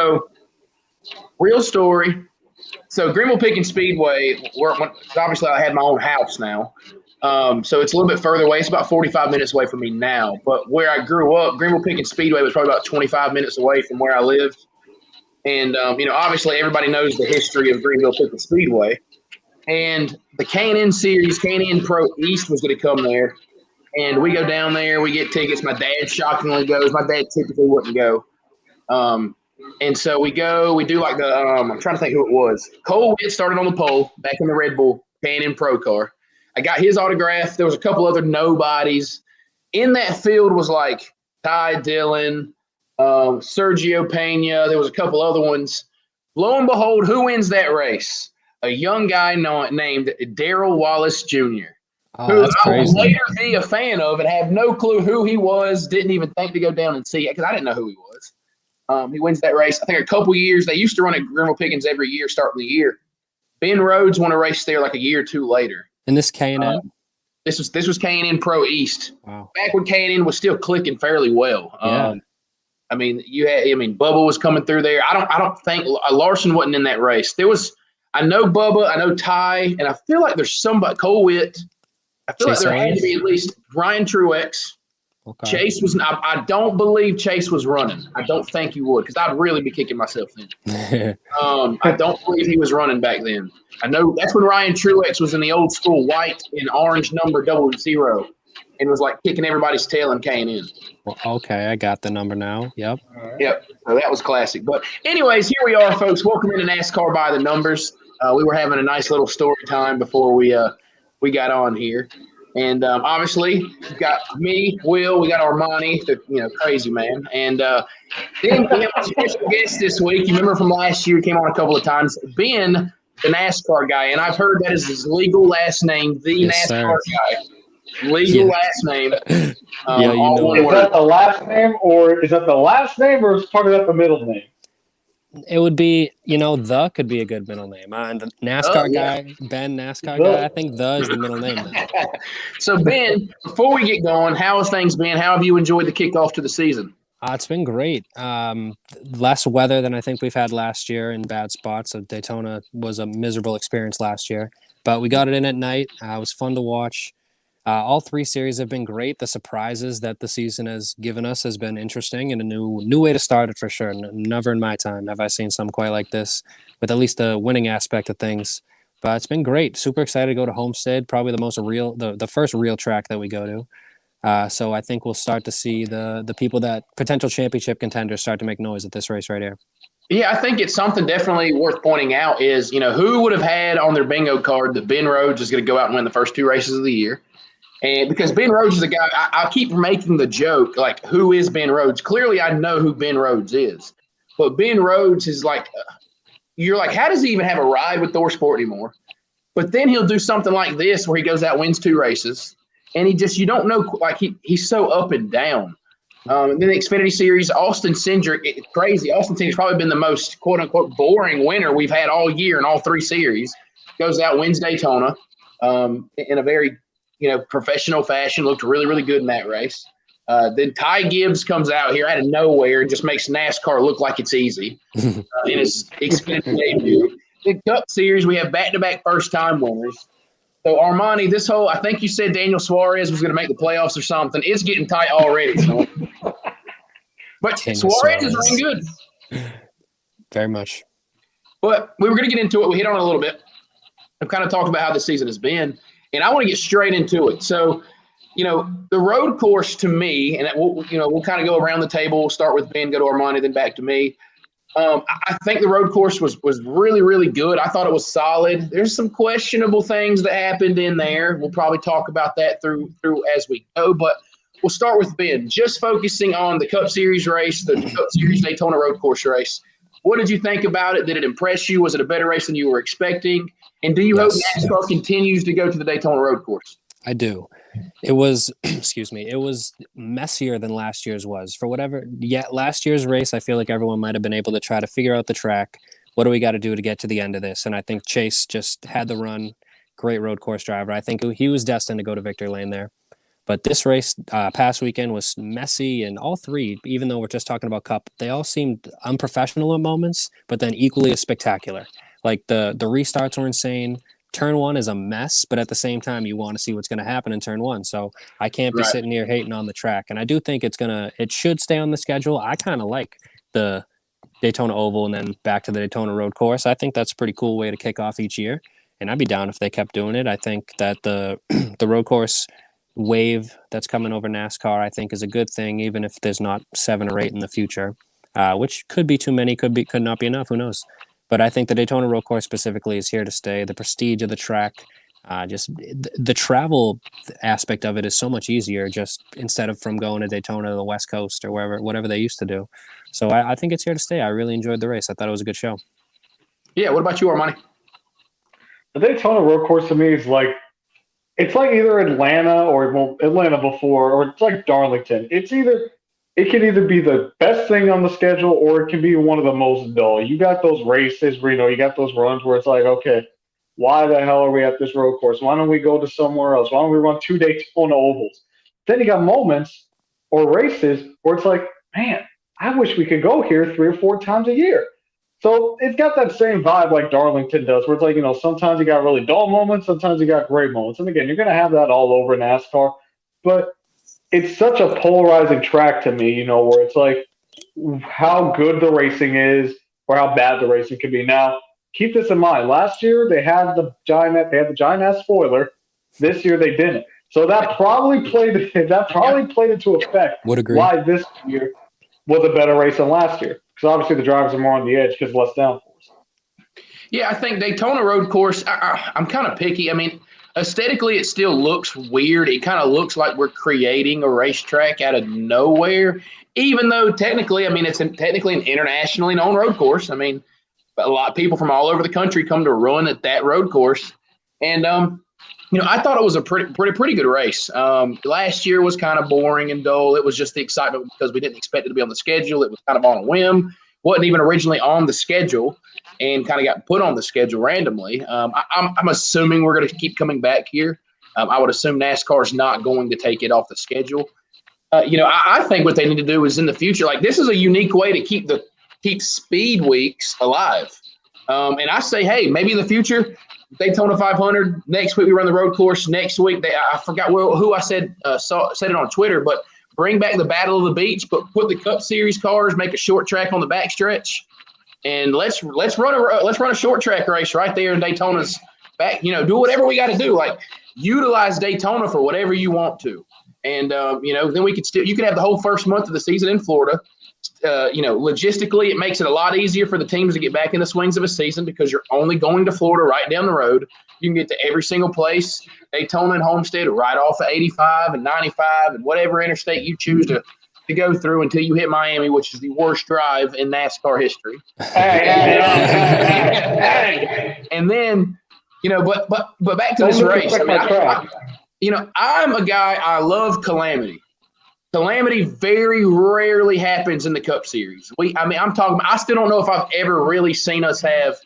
So, real story. So Greenville-Pickens Speedway, obviously I had my own house now. So it's a little bit further away. It's about 45 minutes away from me now. But where I grew up, Greenville-Pickens Speedway was probably about 25 minutes away from where I lived. And, obviously everybody knows the history of Greenville-Pickens Speedway. And the K&N Series, K&N Pro East was going to come there. And we go down there. We get tickets. My dad shockingly goes. My dad typically wouldn't go. And so we go. We do like the I'm trying to think who it was. Cole Witt started on the pole back in the Red Bull K&N Pro car. I got his autograph. There was a couple other nobodies. In that field was like Todd Gillan, Sergio Pena. There was a couple other ones. Lo and behold, who wins that race? A young guy named Darrell Wallace Jr., who I would later be a fan of and have no clue who he was, didn't even think to go down and see it because I didn't know who he was. He wins that race. I think a couple years. They used to run at Greenville-Pickens every year starting the year. Ben Rhodes won a race there like a year or two later. And this K&N? This was K&N Pro East. Wow. Back when K&N was still clicking fairly well. Yeah. Bubba was coming through there. I don't think Larson wasn't in that race. I know Bubba, I know Ty, and I feel like there's somebody, Cole Witt. I feel like there had to be at least Ryan Truex. Okay. Chase was – I don't believe Chase was running. I don't think he would because I'd really be kicking myself then. I don't believe he was running back then. I know that's when Ryan Truex was in the old school white and orange number 00 and was like kicking everybody's tail in K&N. Well, okay, I got the number now. Yep. Yep. So that was classic. But anyways, here we are, folks. Welcome into NASCAR by the Numbers. We were having a nice little story time before we got on here. And obviously, we've got me, Will, we got Armany, the crazy man. And then we have a special guest this week. You remember from last year, he came on a couple of times. Ben, the NASCAR guy. And I've heard that is his legal last name, the Yes, NASCAR guy. Legal last name. Is that the last name, or is that the last name, or is part of that the middle name? It would be, the could be a good middle name. And the NASCAR guy, Ben NASCAR guy, I think the is the middle name now. So, Ben, before we get going, how has things been? How have you enjoyed the kickoff to the season? It's been great. Less weather than I think we've had last year in bad spots. So Daytona was a miserable experience last year. But we got it in at night. It was fun to watch. All three series have been great. The surprises that the season has given us has been interesting and a new way to start it for sure. Never in my time have I seen something quite like this with at least the winning aspect of things. But it's been great. Super excited to go to Homestead, probably the first real track that we go to. So I think we'll start to see the people that potential championship contenders start to make noise at this race right here. Yeah, I think it's something definitely worth pointing out is, who would have had on their bingo card that Ben Rhodes is going to go out and win the first two races of the year? And because Ben Rhodes is a guy, I keep making the joke, like, who is Ben Rhodes? Clearly, I know who Ben Rhodes is. But Ben Rhodes is like, you're like, how does he even have a ride with Thor Sport anymore? But then he'll do something like this where he goes out, wins two races. And you don't know, like, he's so up and down. And then the Xfinity Series, Austin Cindric, crazy. Austin Cindric's probably been the most, quote unquote, boring winner we've had all year in all three series. Goes out, wins Daytona in a very, professional fashion, looked really, really good in that race. Then Ty Gibbs comes out here out of nowhere and just makes NASCAR look like it's easy in his Xfinity debut. The Cup Series, we have back-to-back first-time winners. So, Armany, I think you said Daniel Suarez was going to make the playoffs or something. It's getting tight already. So. But Suarez is running good. Very much. But we were going to get into it. We hit on it a little bit. I've kind of talked about how the season has been. And I want to get straight into it. So, the road course to me, and we'll kind of go around the table. We'll start with Ben, go to Armany, then back to me. I think the road course was really, really good. I thought it was solid. There's some questionable things that happened in there. We'll probably talk about that through as we go. But we'll start with Ben, just focusing on the Cup Series race, the Cup Series Daytona Road Course race. What did you think about it? Did it impress you? Was it a better race than you were expecting? And do you hope NASCAR continues to go to the Daytona Road Course? I do. It was, it was messier than last year's was. For whatever, last year's race, I feel like everyone might have been able to try to figure out the track. What do we got to do to get to the end of this? And I think Chase just had the run. Great road course driver. I think he was destined to go to victory lane there. But this race past weekend was messy, and all three, even though we're just talking about Cup, they all seemed unprofessional at moments, but then equally as spectacular. Like the restarts were insane. Turn 1 is a mess, but at the same time, you want to see what's going to happen in turn 1. So I can't be sitting here hating on the track. And I do think it should stay on the schedule. I kind of like the Daytona Oval and then back to the Daytona Road Course. I think that's a pretty cool way to kick off each year. And I'd be down if they kept doing it. I think that the road course wave that's coming over NASCAR, I think, is a good thing, even if there's not 7 or 8 in the future, which could be too many, could not be enough. Who knows? But I think the Daytona Road Course specifically is here to stay. The prestige of the track, just the travel aspect of it is so much easier. Just instead of from going to Daytona to the West Coast or whatever they used to do. So I think it's here to stay. I really enjoyed the race. I thought it was a good show. Yeah. What about you, Armani? The Daytona Road Course to me is it's like either Atlanta or Atlanta before, or it's like Darlington. It can either be the best thing on the schedule or it can be one of the most dull. You got those races where, you got those runs where it's like, okay, why the hell are we at this road course? Why don't we go to somewhere else? Why don't we run 2 Daytona ovals? Then you got moments or races where it's like, man, I wish we could go here 3 or 4 times a year. So it's got that same vibe like Darlington does, where it's like, sometimes you got really dull moments, sometimes you got great moments. And again, you're going to have that all over NASCAR. But it's such a polarizing track to me, where it's like how good the racing is or how bad the racing can be. Now, keep this in mind. Last year they had the giant ass spoiler. This year they didn't. So that probably played into effect why this year was a better race than last year. Because obviously the drivers are more on the edge because less downforce. Yeah, I think Daytona Road Course, I'm kind of picky. I mean, aesthetically, it still looks weird. It kind of looks like we're creating a racetrack out of nowhere, even though technically, it's technically an internationally known road course. I mean, a lot of people from all over the country come to run at that road course. And, I thought it was a pretty good race. Last year was kind of boring and dull. It was just the excitement because we didn't expect it to be on the schedule. It was kind of on a whim. Wasn't even originally on the schedule and kind of got put on the schedule randomly. I'm assuming we're going to keep coming back here. I would assume NASCAR's not going to take it off the schedule. I think what they need to do is in the future, this is a unique way to keep speed weeks alive. And I say, hey, maybe in the future, Daytona 500. Next week we run the road course. Next week I forgot who I said said it on Twitter, but bring back the Battle of the Beach, but put the Cup Series cars, make a short track on the backstretch, and let's run a short track race right there in Daytona's back. Do whatever we got to do. Utilize Daytona for whatever you want to, and then we could you could have the whole first month of the season in Florida. Logistically, it makes it a lot easier for the teams to get back in the swings of a season because you're only going to Florida right down the road. You can get to every single place, Daytona and Homestead, right off of 85 and 95 and whatever interstate you choose to go through until you hit Miami, which is the worst drive in NASCAR history. And then, but back to this race. I'm a guy, I love calamity. Calamity very rarely happens in the Cup Series. I still don't know if I've ever really seen us have.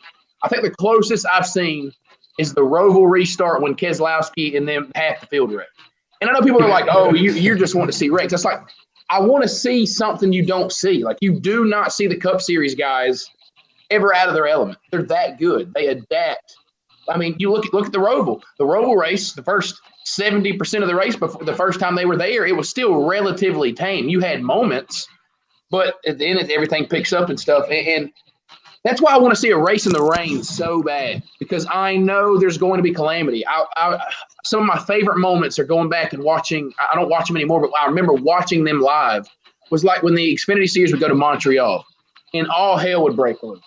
I think the closest I've seen is the Roval restart when Keselowski and then half the field wrecked. And I know people are like, "Oh, you're just wanting to see wrecks." It's like I want to see something you don't see. You do not see the Cup Series guys ever out of their element. They're that good. They adapt. You look at the Roval. The Roval race, the first 70% of the race before the first time they were there, it was still relatively tame. You had moments, but at the end, everything picks up and stuff. And that's why I want to see a race in the rain so bad, because I know there's going to be calamity. Some of my favorite moments are going back and watching. I don't watch them anymore, but I remember watching them live. Was like when the Xfinity Series would go to Montreal and all hell would break loose.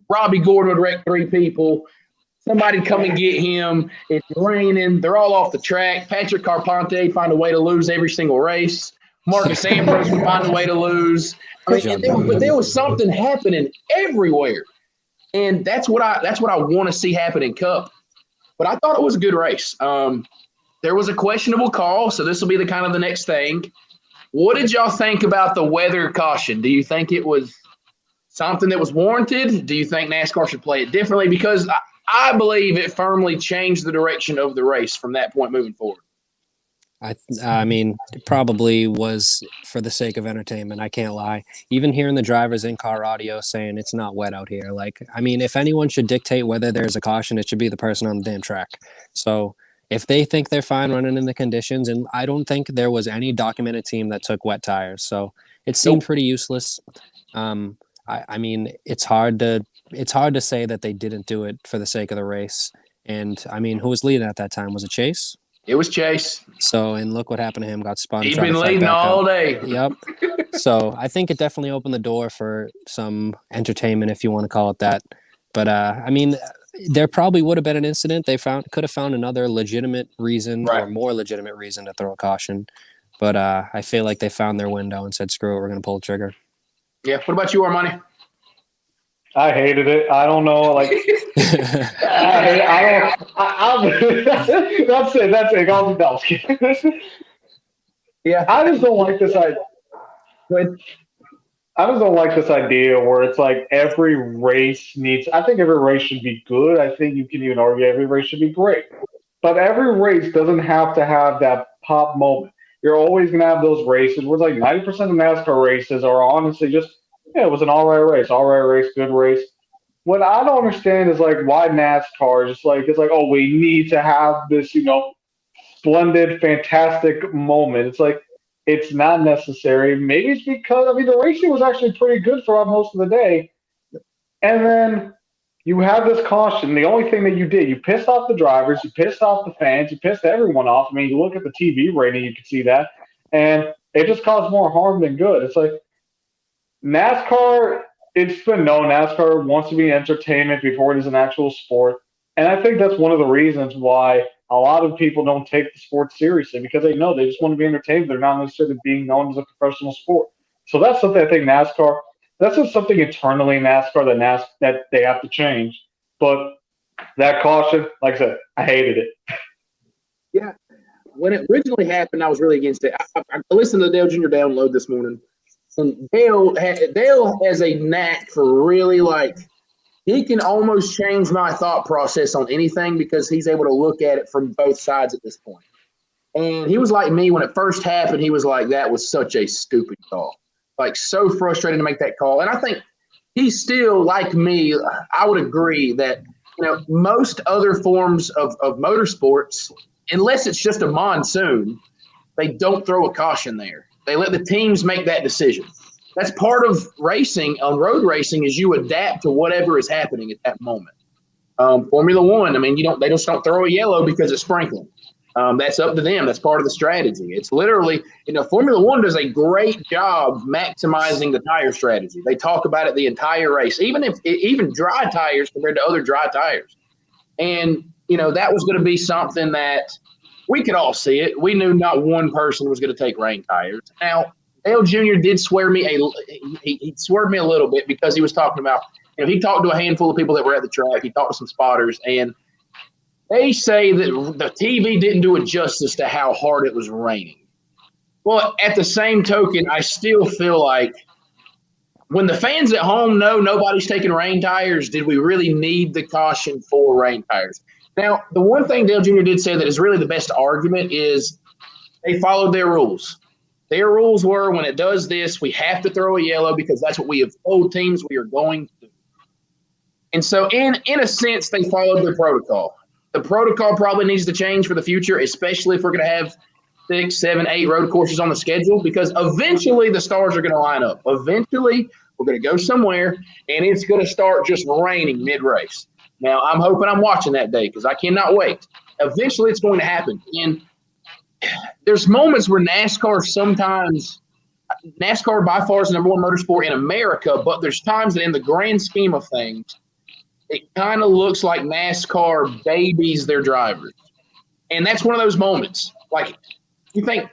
Robbie Gordon would wreck 3 people. Somebody come and get him. It's raining. They're all off the track. Patrick Carpente find a way to lose every single race. Marcus Ambrose would find a way to lose. But there was something happening everywhere, and that's what I want to see happen in Cup. But I thought it was a good race. There was a questionable call, so this will be the next thing. What did y'all think about the weather caution? Do you think it was something that was warranted? Do you think NASCAR should play it differently? Because I believe it firmly changed the direction of the race from that point moving forward. I mean, it probably was for the sake of entertainment. I can't lie. Even hearing the drivers in-car audio saying it's not wet out here. Like, I mean, if anyone should dictate whether there's a caution, it should be the person on the damn track. So if they think they're fine running in the conditions, and I don't think there was any documented team that took wet tires, so it seemed pretty useless. I mean, it's hard to say that they didn't do it for the sake of the race. And I mean, who was leading at that time? Was it Chase? It was Chase. So, and look what happened to him. Got spun. He's been leading all day. Yep. So I think it definitely opened the door for some entertainment, if you want to call it that. But I mean, there probably would have been an incident. They could have found another legitimate reason or more legitimate reason to throw a caution. But I feel like they found their window and said, "Screw it, we're going to pull the trigger." Yeah. What about you, Armany? I hated it. I don't know. Like, I don't. That's it. That's it. I'll be Yeah. I just don't like this idea. I just don't like this idea where it's like every race needs. I think every race should be good. I think you can even argue every race should be great. But every race doesn't have to have that pop moment. You're always going to have those races where it's like 90% of NASCAR races are honestly just, it was an all right race, good race. What I don't understand is like why NASCAR is just like, it's like, oh, we need to have this, splendid, fantastic moment. It's like, it's not necessary. Maybe it's because, I mean, the racing was actually pretty good throughout most of the day. And then you have this caution. The only thing that you did, you pissed off the drivers, you pissed off the fans, you pissed everyone off. I mean, you look at the TV rating, you can see that. And it just caused more harm than good. It's like NASCAR, it's been known NASCAR wants to be entertainment before it is an actual sport. And I think that's one of the reasons why a lot of people don't take the sport seriously, because they know they just want to be entertained. They're not necessarily being known as a professional sport. So that's something I think NASCAR, that's just something internally in NASCAR that they have to change. But that caution, like I said, I hated it. Yeah. When it originally happened, I was really against it. I listened to the Dale Jr. download this morning, and Dale has a knack for really he can almost change my thought process on anything because he's able to look at it from both sides at this point. And he was like me when it first happened. He was like, that was such a stupid call. Like, so frustrated to make that call. And I think he's still, like me, I would agree that, most other forms of motorsports, unless it's just a monsoon, they don't throw a caution there. They let the teams make that decision. That's part of racing, on road racing, is you adapt to whatever is happening at that moment. Formula One, I mean, they just don't throw a yellow because it's sprinkling. That's up to them. That's part of the strategy. It's literally, Formula One does a great job maximizing the tire strategy. They talk about it the entire race, even dry tires compared to other dry tires. And, that was going to be something that we could all see it. We knew not one person was going to take rain tires. Now, Dale Jr. did swear me he swerved me a little bit because he was talking about, he talked to a handful of people that were at the track. He talked to some spotters, and they say that the TV didn't do it justice to how hard it was raining. Well, at the same token, I still feel like when the fans at home know nobody's taking rain tires, did we really need the caution for rain tires? Now, the one thing Dale Jr. did say that is really the best argument is they followed their rules. Their rules were, when it does this, we have to throw a yellow because that's what we have told teams we are going to do. And so in a sense, they followed their protocol. The protocol probably needs to change for the future, especially if we're going to have 6, 7, 8 road courses on the schedule, because eventually the stars are going to line up. Eventually, we're going to go somewhere, and it's going to start just raining mid-race. Now, I'm hoping I'm watching that day because I cannot wait. Eventually, it's going to happen. And there's moments where NASCAR by far is the number one motorsport in America, but there's times that in the grand scheme of things, it kind of looks like NASCAR babies their drivers. And that's one of those moments. Like, you think,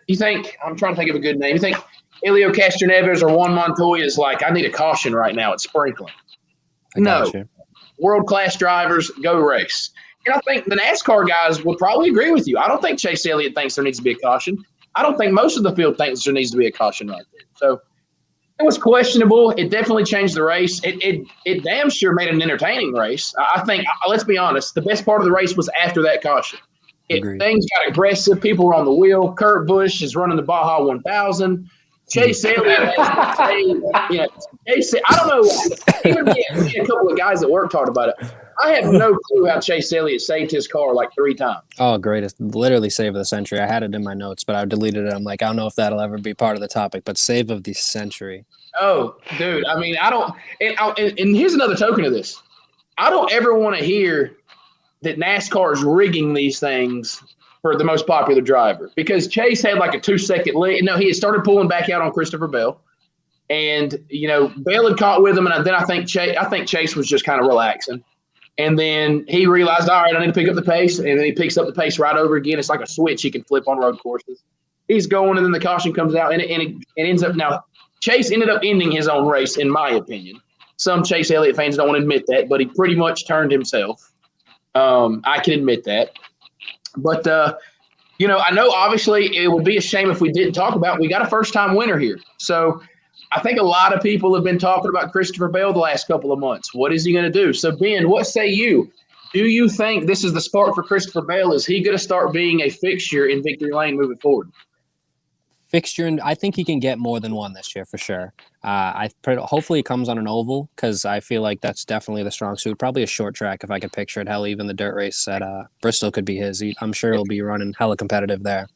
I'm trying to think of a good name. You think Elio Castroneves or Juan Montoya is like, I need a caution right now. It's sprinkling. No. World-class drivers, go race. And I think the NASCAR guys will probably agree with you. I don't think Chase Elliott thinks there needs to be a caution. I don't think most of the field thinks there needs to be a caution right there. So it was questionable. It definitely changed the race. It damn sure made it an entertaining race. I think, let's be honest, the best part of the race was after that caution. Agreed. Things got aggressive. People were on the wheel. Kurt Busch is running the Baja 1000. Chase Elliott has to say, Chase, I don't know. Even me and a couple of guys at work talked about it. I have no clue how Chase Elliott saved his car like 3 times. Oh, greatest. Literally save of the century. I had it in my notes, but I deleted it. I'm like, I don't know if that'll ever be part of the topic, but save of the century. Oh, dude. I mean, I don't and here's another token of this. I don't ever want to hear that NASCAR is rigging these things for the most popular driver, because Chase had like a 2-second lead. No, he had started pulling back out on Christopher Bale, and Bale had caught with him, and then I think Chase was just kind of relaxing, and then he realized, all right, I need to pick up the pace, and then he picks up the pace right over again. It's like a switch he can flip on road courses. He's going, and then the caution comes out, and it ends up now. Chase ended up ending his own race, in my opinion. Some Chase Elliott fans don't want to admit that, but he pretty much turned himself. I can admit that. But, I know obviously it would be a shame if we didn't talk about we got a first-time winner here. So I think a lot of people have been talking about Christopher Bale the last couple of months. What is he going to do? So, Ben, what say you? Do you think this is the spark for Christopher Bale? Is he going to start being a fixture in victory lane moving forward? Fixture, and I think he can get more than one this year for sure. Hopefully he comes on an oval, because I feel like that's definitely the strong suit. Probably a short track if I could picture it. Hell, even the dirt race at Bristol could be his. I'm sure he'll be running hella competitive there.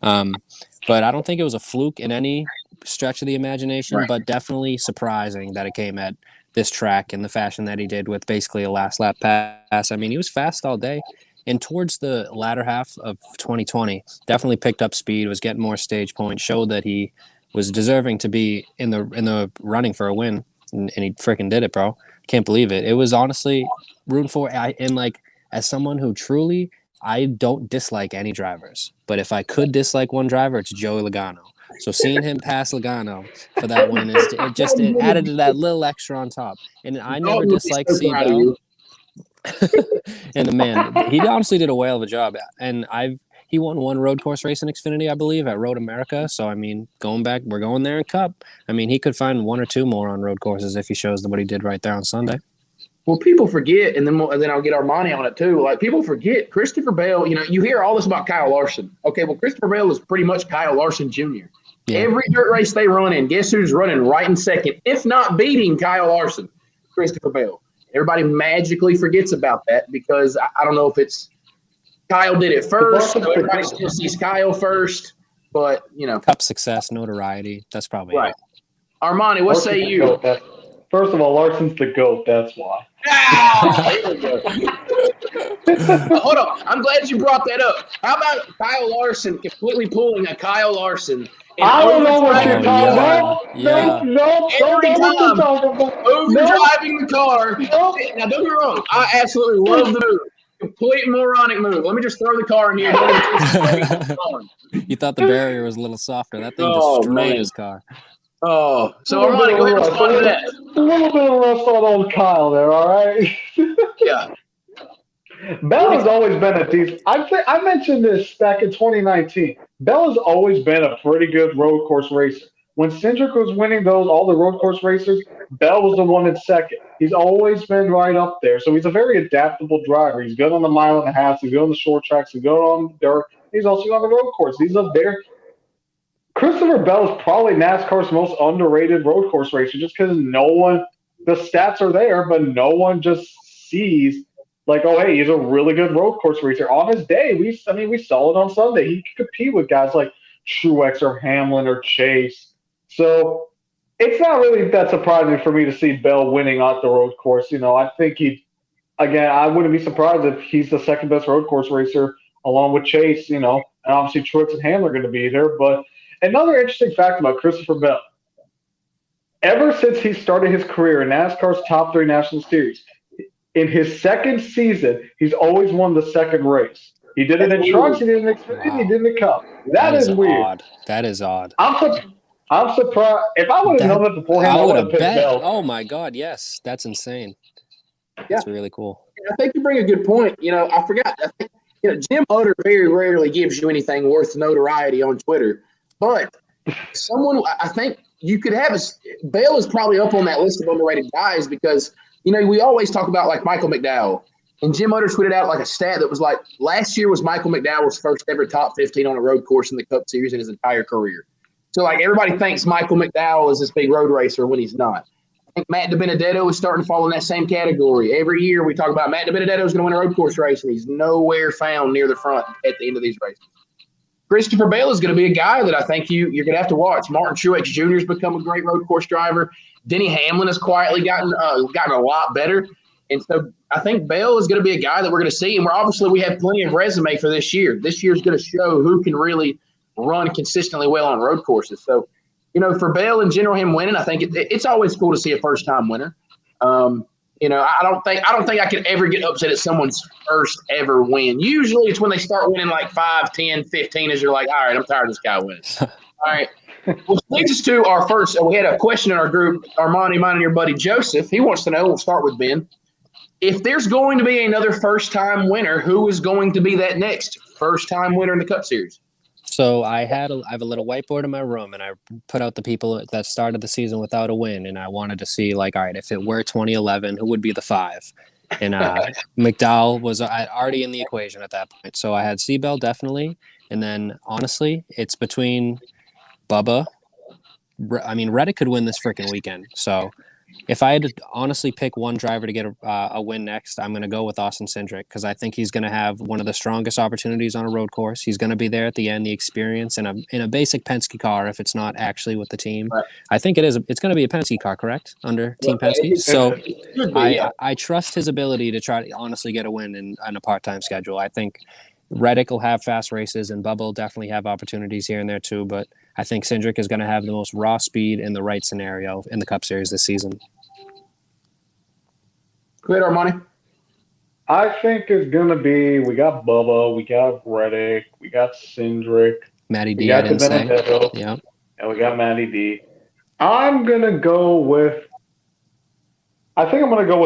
But I don't think it was a fluke in any stretch of the imagination, right. But definitely surprising that it came at this track in the fashion that he did, with basically a last lap pass. I mean, he was fast all day. And towards the latter half of 2020, definitely picked up speed, was getting more stage points, showed that he was deserving to be in the running for a win, and he freaking did it, bro. Can't believe it. It was honestly rooting for. As someone who truly, I don't dislike any drivers, but if I could dislike one driver, it's Joey Logano. So seeing him pass Logano for that win it added to that little extra on top. And I never disliked seeing Bell. And the man, he honestly did a whale of a job. And he won one road course race in Xfinity, I believe, at Road America. So I mean, we're going there in Cup. I mean, he could find 1 or 2 more on road courses if he shows them what he did right there on Sunday. Well, people forget, and then I'll get Armany on it too. Like, people forget Christopher Bale. You hear all this about Kyle Larson. Okay, well, Christopher Bale is pretty much Kyle Larson Jr. Yeah. Every dirt race they run in, guess who's running right in second, if not beating Kyle Larson? Christopher Bale. Everybody magically forgets about that, because I don't know if it's Kyle did it first, so everybody still sees Kyle first. But Cup success, notoriety. That's probably right. It. Armany, what say you? First of all, Larson's the GOAT. That's why. Here we go. Hold on. I'm glad you brought that up. How about Kyle Larson completely pulling a Kyle Larson? I don't know what you're talking about. No, every time driving the car. Now, don't get me wrong. I absolutely love the move. Complete moronic move. Let me just throw the car in here. You thought the barrier was a little softer. That thing destroyed his car. Oh, so Armany, go ahead and respond to that. A little bit of rest on old Kyle there, all right? Yeah. Bell has always been a decent. I mentioned this back in 2019. Bell has always been a pretty good road course racer. When Cindric was winning all the road course racers, Bell was the one in second. He's always been right up there. So he's a very adaptable driver. He's good on the 1.5 miles. He's good on the short tracks. He's good on dirt. He's also on the road course. He's up there. Christopher Bell is probably NASCAR's most underrated road course racer, just because the stats are there, but no one just sees like, oh, hey, he's a really good road course racer. On his day, we saw it on Sunday. He could compete with guys like Truex or Hamlin or Chase. So it's not really that surprising for me to see Bell winning off the road course. I think I wouldn't be surprised if he's the second best road course racer along with Chase, and obviously Truex and Hamlin are going to be there. But another interesting fact about Christopher Bell, ever since he started his career in NASCAR's top 3 National Series, in his second season, he's always won the second race. He did it in trucks, he did it in Xfinity, he did it in the Cup. That is weird. Odd. That is odd. I'm surprised. If I would have known that beforehand, I would have picked Bell. Oh my God, yes, that's insane. That's really cool. I think you bring a good point. I forgot. I think Jim Utter very rarely gives you anything worth notoriety on Twitter, but someone I think you could have Bale is probably up on that list of underrated guys, because we always talk about like Michael McDowell. And Jim Utter tweeted out like a stat that was like, last year was Michael McDowell's first ever top 15 on a road course in the Cup Series in his entire career. So, like, everybody thinks Michael McDowell is this big road racer when he's not. I think Matt DiBenedetto is starting to fall in that same category. Every year we talk about Matt DiBenedetto is going to win a road course race, and he's nowhere found near the front at the end of these races. Christopher Bale is going to be a guy that I think you're going to have to watch. Martin Truex Jr. has become a great road course driver. Denny Hamlin has quietly gotten a lot better. And so I think Bale is going to be a guy that we're going to see. And we have plenty of resume for this year. This year's going to show who can really run consistently well on road courses. So, for Bale in general, him winning, I think it's always cool to see a first-time winner. I don't think I could ever get upset at someone's first ever win. Usually it's when they start winning like 5, 10, 15 as you're like, all right, I'm tired of this guy winning. All right. Well, leads us to our first. We had a question in our group, Armany, mine, and your buddy Joseph. He wants to know, we'll start with Ben. If there's going to be another first-time winner, who is going to be that next first-time winner in the Cup Series? So I have a little whiteboard in my room, and I put out the people that started the season without a win, and I wanted to see, like, all right, if it were 2011, who would be the 5? And McDowell was already in the equation at that point. So I had Seabell definitely, and then honestly, it's between Bubba. I mean, Reddick could win this freaking weekend. So if I had to honestly pick one driver to get a win next, I'm going to go with Austin Cindric because I think he's going to have one of the strongest opportunities on a road course. He's going to be there at the end, the experience, in a basic Penske car if it's not actually with the team. Right. I think it is. It's going to be a Penske car, correct? Under Team Penske. So I trust his ability to try to honestly get a win on a part-time schedule. I think Reddick will have fast races and Bubba will definitely have opportunities here and there too, but I think Cindric is going to have the most raw speed in the right scenario in the Cup Series this season. Go ahead, Armani. I think it's going to be, we got Bubba, we got Reddick, we got Cindric, Matty D, we got DiBenedetto, yeah, and we got Matty D. I'm going to go with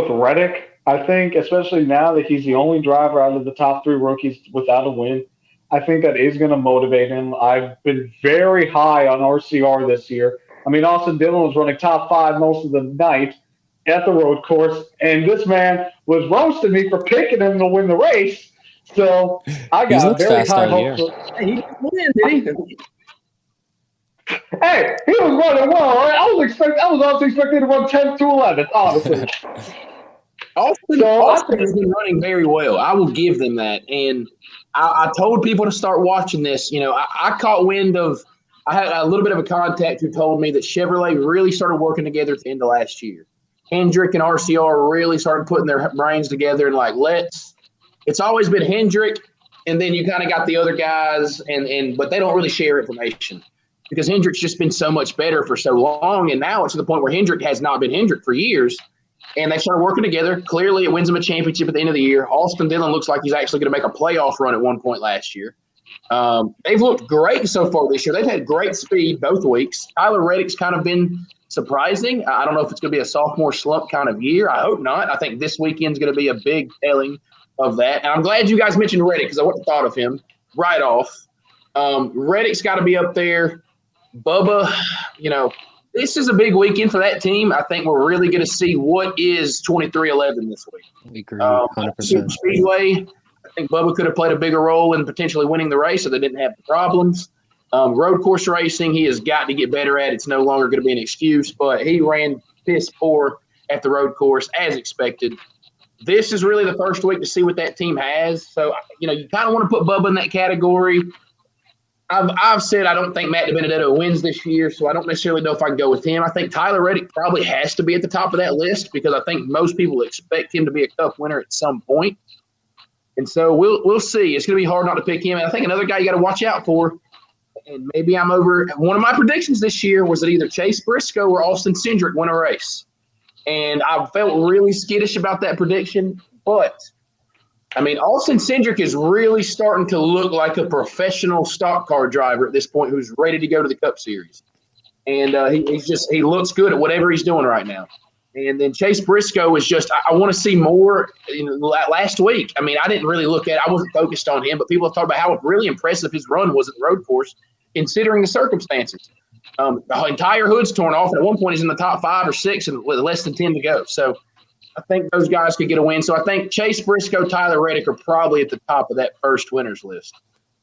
Reddick. I think, especially now that he's the only driver out of the top 3 rookies without a win, I think that is going to motivate him. I've been very high on RCR this year. I mean, Austin Dillon was running top 5 most of the night at the road course, and this man was roasting me for picking him to win the race. So I got very high hopes. He didn't win, did he? Hey, he was running well. Right? I was also expecting to run 10th to 11th, honestly. Austin has been running very well. I will give them that. And I told people to start watching this. I caught wind of – I had a little bit of a contact who told me that Chevrolet really started working together at the end of last year. Hendrick and RCR really started putting their brains together and like, it's always been Hendrick, and then you kind of got the other guys, but they don't really share information because Hendrick's just been so much better for so long, and now it's to the point where Hendrick has not been Hendrick for years. And they started working together. Clearly, it wins them a championship at the end of the year. Austin Dillon looks like he's actually going to make a playoff run at one point last year. They've looked great so far this year. They've had great speed both weeks. Tyler Reddick's kind of been surprising. I don't know if it's going to be a sophomore slump kind of year. I hope not. I think this weekend's going to be a big telling of that. And I'm glad you guys mentioned Reddick because I wouldn't have thought of him right off. Reddick's got to be up there. Bubba, this is a big weekend for that team. I think we're really going to see what is 23-11 this week. We agree, 100%. Speedway, I think Bubba could have played a bigger role in potentially winning the race so they didn't have the problems. Road course racing, he has got to get better at. It's no longer going to be an excuse, but he ran piss poor at the road course as expected. This is really the first week to see what that team has. So, you kind of want to put Bubba in that category. I've said I don't think Matt DiBenedetto wins this year, so I don't necessarily know if I can go with him. I think Tyler Reddick probably has to be at the top of that list because I think most people expect him to be a Cup winner at some point. And so we'll see. It's going to be hard not to pick him. And I think another guy you got to watch out for, and maybe I'm over – one of my predictions this year was that either Chase Briscoe or Austin Cindric win a race. And I felt really skittish about that prediction, but – Austin Cindric is really starting to look like a professional stock car driver at this point who's ready to go to the Cup Series. And he looks good at whatever he's doing right now. And then Chase Briscoe is just – I want to see more. Last week, I didn't really look at – I wasn't focused on him, but people have talked about how really impressive his run was at the road course considering the circumstances. The entire hood's torn off, and at one point he's in the top 5 or 6 and with less than 10 to go. So I think those guys could get a win. So I think Chase Briscoe, Tyler Reddick are probably at the top of that first winners list.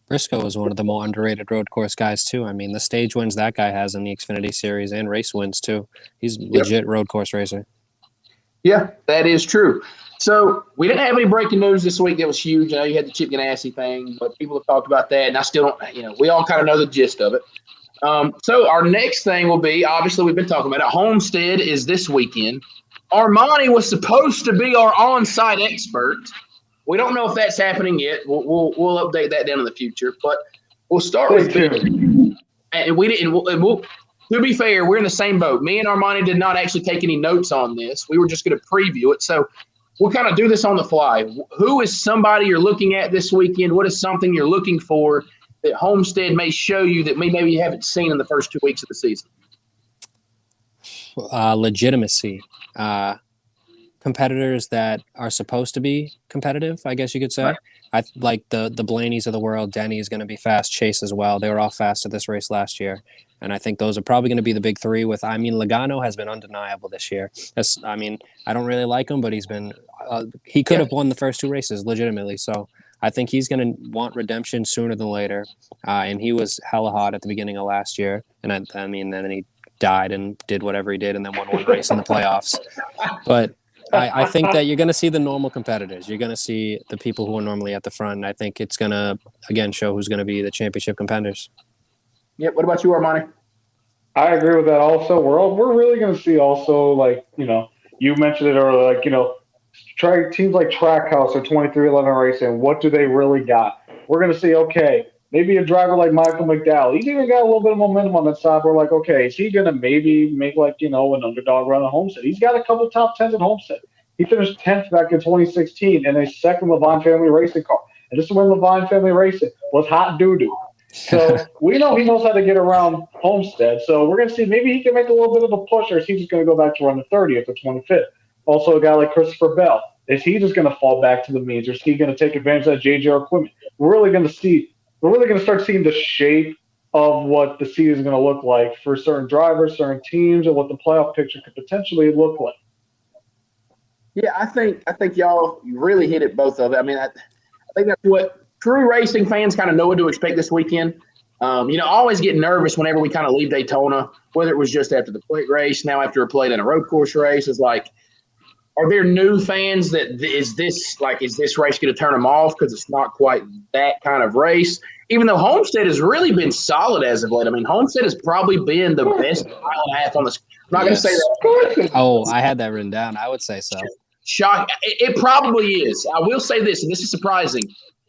Briscoe is one of the more underrated road course guys too. I mean, the stage wins that guy has in the Xfinity series and race wins too. He's legit road course racer. Yeah, that is true. So we didn't have any breaking news this week that was huge. I know you had the Chip Ganassi thing, but people have talked about that, and I still don't. We all kind of know the gist of it. So our next thing will be, obviously, we've been talking about it. Homestead is this weekend. Armani was supposed to be our on-site expert. We don't know if that's happening yet. We'll update that down in the future. But we'll start with two. And we didn't. To be fair, we're in the same boat. Me and Armani did not actually take any notes on this. We were just going to preview it. So we'll kind of do this on the fly. Who is somebody you're looking at this weekend? What is something you're looking for that Homestead may show you that maybe you haven't seen in the first 2 weeks of the season? Legitimacy. Competitors that are supposed to be competitive, I guess you could say. Right. I like the Blaney's of the world. Denny is going to be fast. Chase as well. They were all fast at this race last year. And I think those are probably going to be the big three Logano has been undeniable this year. I don't really like him, but he's been he could have won the first two races legitimately. So I think he's going to want redemption sooner than later. And he was hella hot at the beginning of last year. And then he died and did whatever he did and then won one race in the playoffs. But I think that you're going to see the normal competitors. You're going to see the people who are normally at the front. And I think it's going to, again, show who's going to be the championship contenders. Yeah. What about you, Armani? I agree with that also. We're really going to see also, you mentioned it earlier, teams like Trackhouse or 2311 Racing, what do they really got? We're going to see, okay, maybe a driver like Michael McDowell, he's even got a little bit of momentum on that side. We're like, okay, is he going to maybe make an underdog run at Homestead? He's got a couple top 10s at Homestead. He finished 10th back in 2016 in a second Levine Family Racing car. And this is when Levine Family Racing was hot doo-doo. So we know he knows how to get around Homestead. So we're going to see maybe he can make a little bit of a push, or is he just going to go back to run the 30th or 25th? Also, a guy like Christopher Bale, is he just going to fall back to the means, or is he going to take advantage of that JGR equipment? We're really going to start seeing the shape of what the season is going to look like for certain drivers, certain teams, and what the playoff picture could potentially look like. Yeah, I think y'all really hit it, both of it. I think that's what true racing fans kind of know what to expect this weekend. I always get nervous whenever we kind of leave Daytona, whether it was just after the plate race, now after a plate in a road course race. It's like, are there new fans that is this race going to turn them off because it's not quite that kind of race? Even though Homestead has really been solid as of late. Homestead has probably been the best mile and a half on the – I'm not going to say that. Oh, I had that written down. I would say so. Shock. It probably is. I will say this, and this is surprising.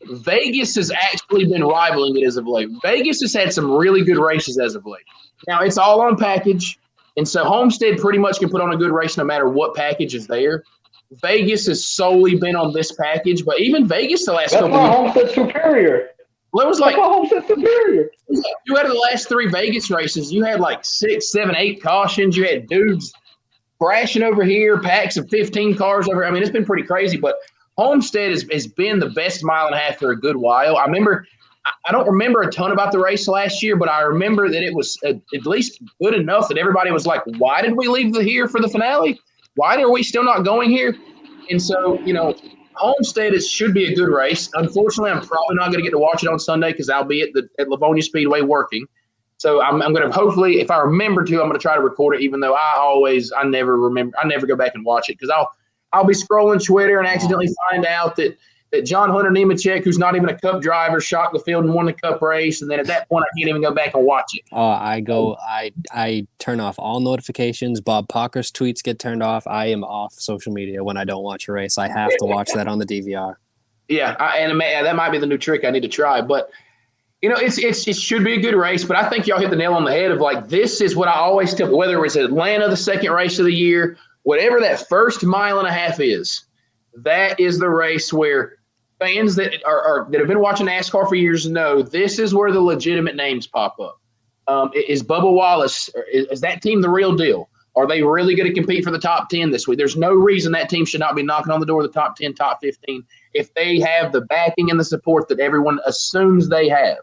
Vegas has actually been rivaling it as of late. Vegas has had some really good races as of late. Now, it's all on package. And so Homestead pretty much can put on a good race no matter what package is there. Vegas has solely been on this package, but even Vegas the last couple of years. Homestead's superior. Well, it was like Homestead's superior. You had the last three Vegas races, you had like 6, 7, 8 cautions. You had dudes crashing over here, packs of 15 cars over. It's been pretty crazy, but Homestead has been the best mile and a half for a good while. I don't remember a ton about the race last year, but I remember that it was at least good enough that everybody was like, why did we leave here for the finale? Why are we still not going here? And so, Homestead should be a good race. Unfortunately, I'm probably not going to get to watch it on Sunday because I'll be at Livonia Speedway working. So I'm going to hopefully, if I remember to, I'm going to try to record it, even though I never remember. I never go back and watch it because I'll be scrolling Twitter and accidentally find out that John Hunter Nemechek, who's not even a Cup driver, shocked the field and won the Cup race, and then at that point, I can't even go back and watch it. I turn off all notifications. Bob Pocker's tweets get turned off. I am off social media when I don't watch a race. I have to watch that on the DVR. Yeah, that might be the new trick I need to try. But it should be a good race. But I think y'all hit the nail on the head of this is what I always tell. Whether it's Atlanta, the second race of the year, whatever that first mile and a half is, that is the race where fans that have been watching NASCAR for years know this is where the legitimate names pop up. Is Bubba Wallace, is that team the real deal? Are they really going to compete for the top 10 this week? There's no reason that team should not be knocking on the door of the top 10, top 15 if they have the backing and the support that everyone assumes they have.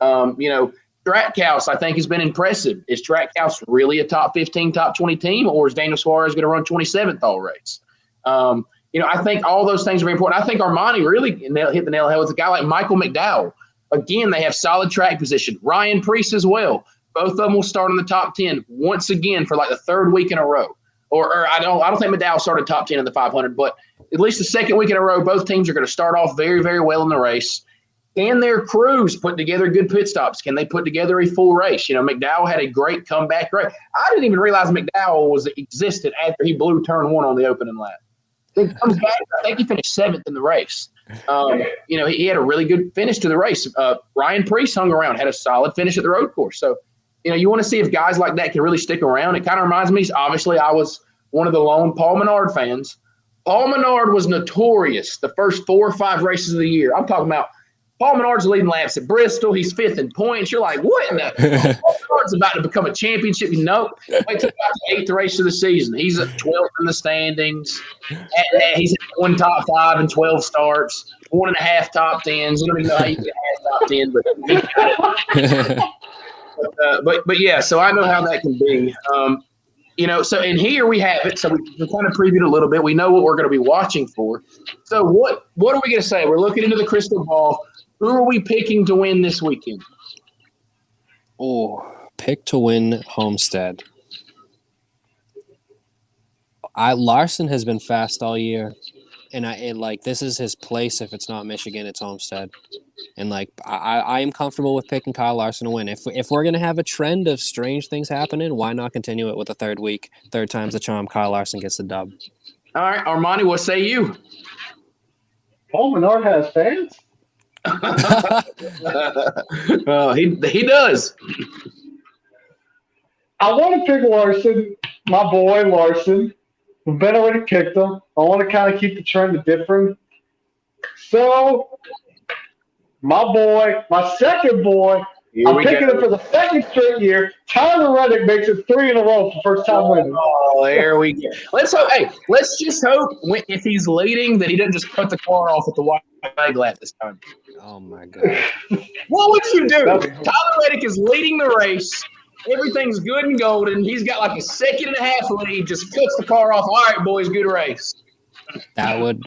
Trackhouse, I think, has been impressive. Is Trackhouse really a top 15, top 20 team, or is Daniel Suarez going to run 27th all race? I think all those things are very important. I think Armani really hit the nail on the head with a guy like Michael McDowell. Again, they have solid track position. Ryan Preece as well. Both of them will start in the top 10 once again for like the third week in a row. Or I don't think McDowell started top 10 in the 500, but at least the second week in a row, both teams are going to start off very, very well in the race. Can their crews put together good pit stops? Can they put together a full race? McDowell had a great comeback race. I didn't even realize McDowell existed after he blew turn 1 on the opening lap. He comes back. I think he finished 7th in the race. He had a really good finish to the race. Ryan Preece hung around, had a solid finish at the road course. So, you want to see if guys like that can really stick around. It kind of reminds me, obviously, I was one of the lone Paul Menard fans. Paul Menard was notorious the first 4 or 5 races of the year. I'm talking about Paul Menard's leading laps at Bristol. He's 5th in points. You're like, what in the Paul Menard's about to become a championship? Nope. Wait till about the 8th race of the season. He's at 12th in the standings. He's at 1 top 5 and 12 starts, 1.5 top 10s. I don't even know how you get a half top 10, but yeah, so I know how that can be. So and here we have it. So we kind of previewed a little bit. We know what we're going to be watching for. So what are we going to say? We're looking into the crystal ball. Who are we picking to win this weekend? Oh, pick to win Homestead. Larson has been fast all year, and this is his place. If it's not Michigan, it's Homestead. And I am comfortable with picking Kyle Larson to win. If we're gonna have a trend of strange things happening, why not continue it with a third week? Third time's the charm. Kyle Larson gets the dub. All right, Armani, what say you? Paul Menard has fans. He does. I want to pick Larson, my boy Larson. Ben already picked him. I want to kind of keep the trend different. So. My second boy, I'm picking him for the second straight year. Tyler Reddick makes it 3 in a row for first time winning. Oh, there we go. Let's hope. Hey, let's just hope if he's leading that he doesn't just cut the car off at the white flag lap this time. Oh my God! What would you do? Tyler Reddick is leading the race. Everything's good and golden. He's got like a 2.5 lead. Just cuts the car off. All right, boys, good race. That would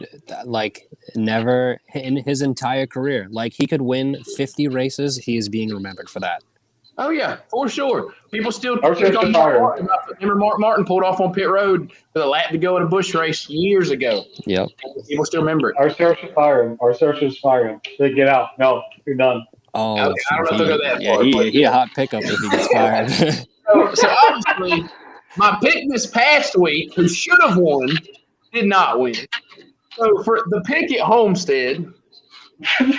never in his entire career. He could win 50 races. He is being remembered for that. Oh yeah, for sure. People still remember Mark Martin pulled off on pit road for the lap to go in a Busch race years ago. Yep. People still remember it. Our search should fire him. They get out. No, you're done. Oh, okay, I don't know if they'll go that far. He a hot pickup if he gets fired. so obviously, my pick this past week, who should have won, did not win. So for the pick at Homestead, Denny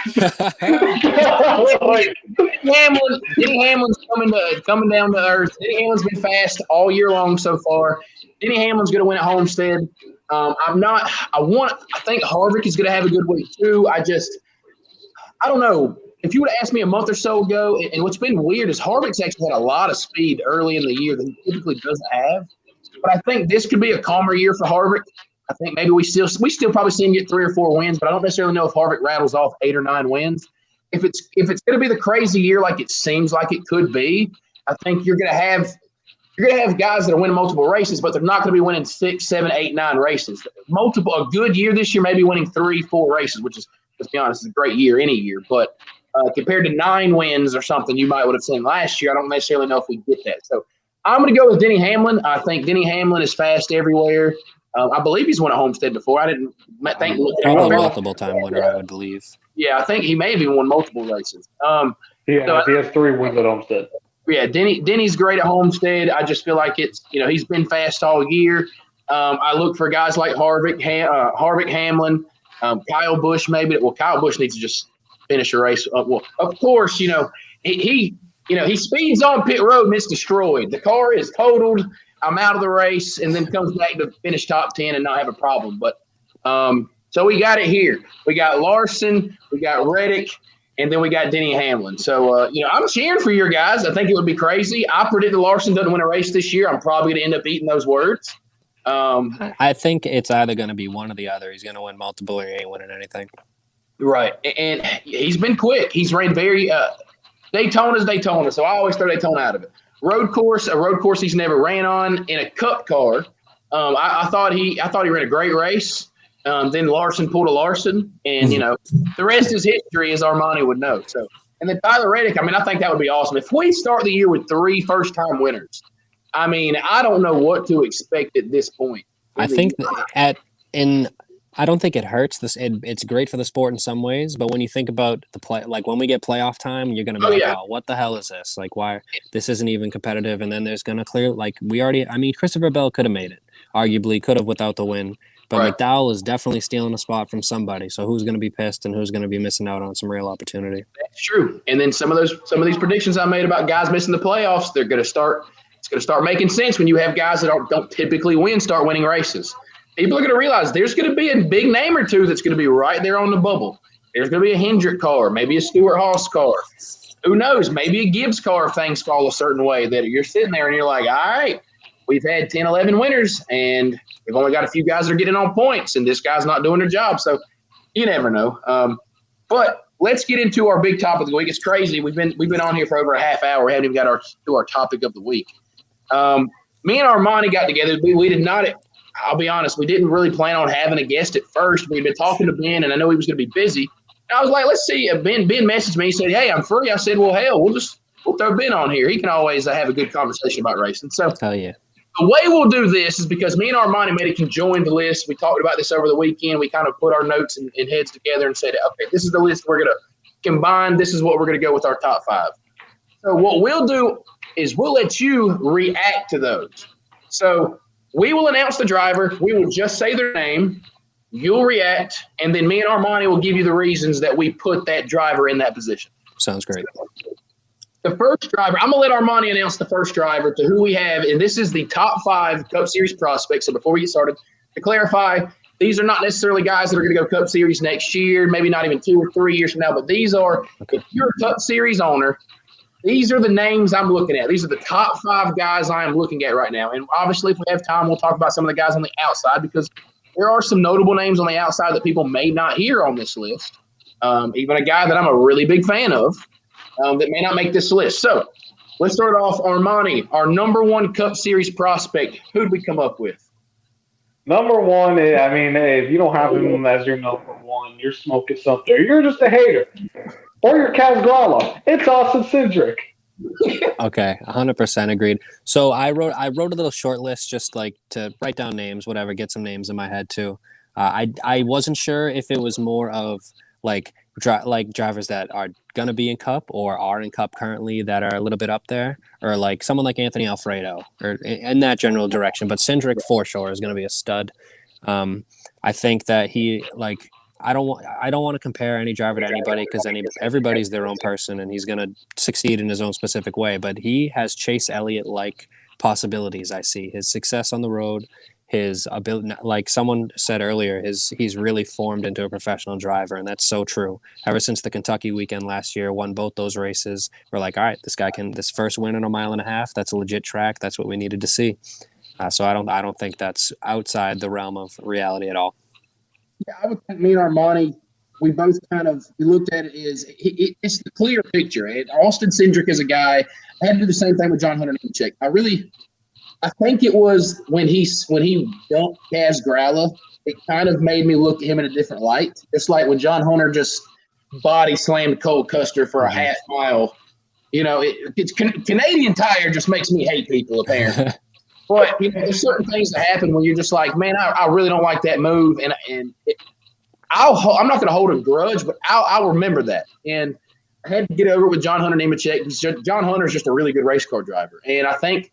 Hamlin's coming down to earth. Denny Hamlin's been fast all year long so far. Denny Hamlin's going to win at Homestead. I think Harvick is going to have a good week too. I don't know. If you would have asked me a month or so ago, and what's been weird is Harvick's actually had a lot of speed early in the year that he typically doesn't have. But I think this could be a calmer year for Harvick. I think maybe we still probably see him get 3 or 4 wins, but I don't necessarily know if Harvick rattles off 8 or 9 wins. If it's going to be the crazy year like it seems like it could be, I think you're going to have guys that are winning multiple races, but they're not going to be winning 6, 7, 8, 9 races. A good year this year, maybe winning 3, 4 races, which is, let's be honest, is a great year any year. But compared to 9 wins or something you might would have seen last year, I don't necessarily know if we get that. So I'm going to go with Denny Hamlin. I think Denny Hamlin is fast everywhere. I believe he's won a Homestead before. I didn't think multiple time winner, I would believe. Yeah, I think he may have even won multiple races. He has 3 wins at Homestead. Yeah, Denny's great at Homestead. I just feel like it's he's been fast all year. I look for guys like Harvick, Hamlin, Kyle Busch maybe. Well, Kyle Busch needs to just finish a race. Well, of course, he speeds on pit road and it's destroyed. The car is totaled. I'm out of the race, and then comes back to finish top 10 and not have a problem. But so we got it here. We got Larson, we got Reddick, and then we got Denny Hamlin. So, I'm cheering for your guys. I think it would be crazy. I predicted Larson doesn't win a race this year. I'm probably going to end up eating those words. I think it's either going to be one or the other. He's going to win multiple or he ain't winning anything. Right. And he's been quick. He's ran very Daytona's Daytona, so I always throw Daytona out of it. A road course he's never ran on in a cup car. I thought he ran a great race. Then Larson pulled a Larson, and the rest is history, as Armani would know. So, and then Tyler Reddick. I mean, I think that would be awesome if we start the year with 3 first-time winners. I mean, I don't know what to expect at this point. I think I don't think it hurts. It's great for the sport in some ways, but when you think about the play, like when we get playoff time, you're gonna be oh, what the hell is this? Like, why this isn't even competitive? And then there's gonna Christopher Bell could have made it, arguably could have without the win, but McDowell is definitely stealing a spot from somebody. So who's gonna be pissed and who's gonna be missing out on some real opportunity? That's true. And then some of these predictions I made about guys missing the playoffs, they're gonna start. It's gonna start making sense when you have guys that don't typically start winning races. People are going to realize there's going to be a big name or two that's going to be right there on the bubble. There's going to be a Hendrick car, maybe a Stewart-Haas car. Who knows? Maybe a Gibbs car if things fall a certain way that you're sitting there and you're like, all right, we've had 10, 11 winners, and we've only got a few guys that are getting on points, and this guy's not doing their job. So you never know. But let's get into our big topic of the week. It's crazy. We've been on here for over a half hour. We haven't even got to our topic of the week. Me and Armani got together. We did not – I'll be honest, we didn't really plan on having a guest at first. We'd been talking to Ben, and I know he was going to be busy. And I was like, let's see. Ben messaged me. He said, hey, I'm free. I said, well, hell, we'll throw Ben on here. He can always have a good conversation about racing. So hell yeah. The way we'll do this is because me and Armani made a conjoined list. We talked about this over the weekend. We kind of put our notes and heads together and said, okay, this is the list we're going to combine. This is what we're going to go with our top 5. So what we'll do is we'll let you react to those. So we will announce the driver. We will just say their name. You'll react, and then me and Armani will give you the reasons that we put that driver in that position. Sounds great. The first driver, I'm going to let Armani announce the first driver to who we have, and this is the top 5 Cup Series prospects. So before we get started, to clarify, these are not necessarily guys that are going to go Cup Series next year, maybe not even 2 or 3 years from now, but these are, if you're a Cup Series owner, these are the names I'm looking at. These are the top 5 guys I am looking at right now. And obviously, if we have time, we'll talk about some of the guys on the outside because there are some notable names on the outside that people may not hear on this list. Even a guy that I'm a really big fan of that may not make this list. So let's start off Armani, our number 1 Cup Series prospect. Who'd we come up with? Number 1, I mean, if you don't have him as your number 1, you're smoking something. You're just a hater. Or your Casgrala. It's Austin Cindric. Okay, 100% agreed. So I wrote a little short list just like to write down names, whatever, get some names in my head too. I wasn't sure if it was more of like drivers that are gonna be in Cup or are in Cup currently that are a little bit up there, or like someone like Anthony Alfredo, or in that general direction. But Cindric for sure is gonna be a stud. I think that he like. I don't want to compare any driver to anybody because everybody's their own person and he's going to succeed in his own specific way. But he has Chase Elliott-like possibilities. I see his success on the road, his ability, like someone said earlier, he's really formed into a professional driver, and that's so true. Ever since the Kentucky weekend last year, won both those races. We're like, all right, this first win in a mile and a half, that's a legit track. That's what we needed to see. So I don't think that's outside the realm of reality at all. Yeah, I would think me and Armani, we both we looked at it as it's the clear picture. And Austin Cindric is a guy. I had to do the same thing with John Hunter Nemechek. I think it was when he dumped Kaz Gralla, it kind of made me look at him in a different light. It's like when John Hunter just body slammed Cole Custer for a half mile. It's Canadian Tire just makes me hate people apparently. But there's certain things that happen when you're just like, man, I really don't like that move, and I'm not going to hold a grudge, but I'll remember that. And I had to get over it with John Hunter Nemechek because John Hunter is just a really good race car driver, and I think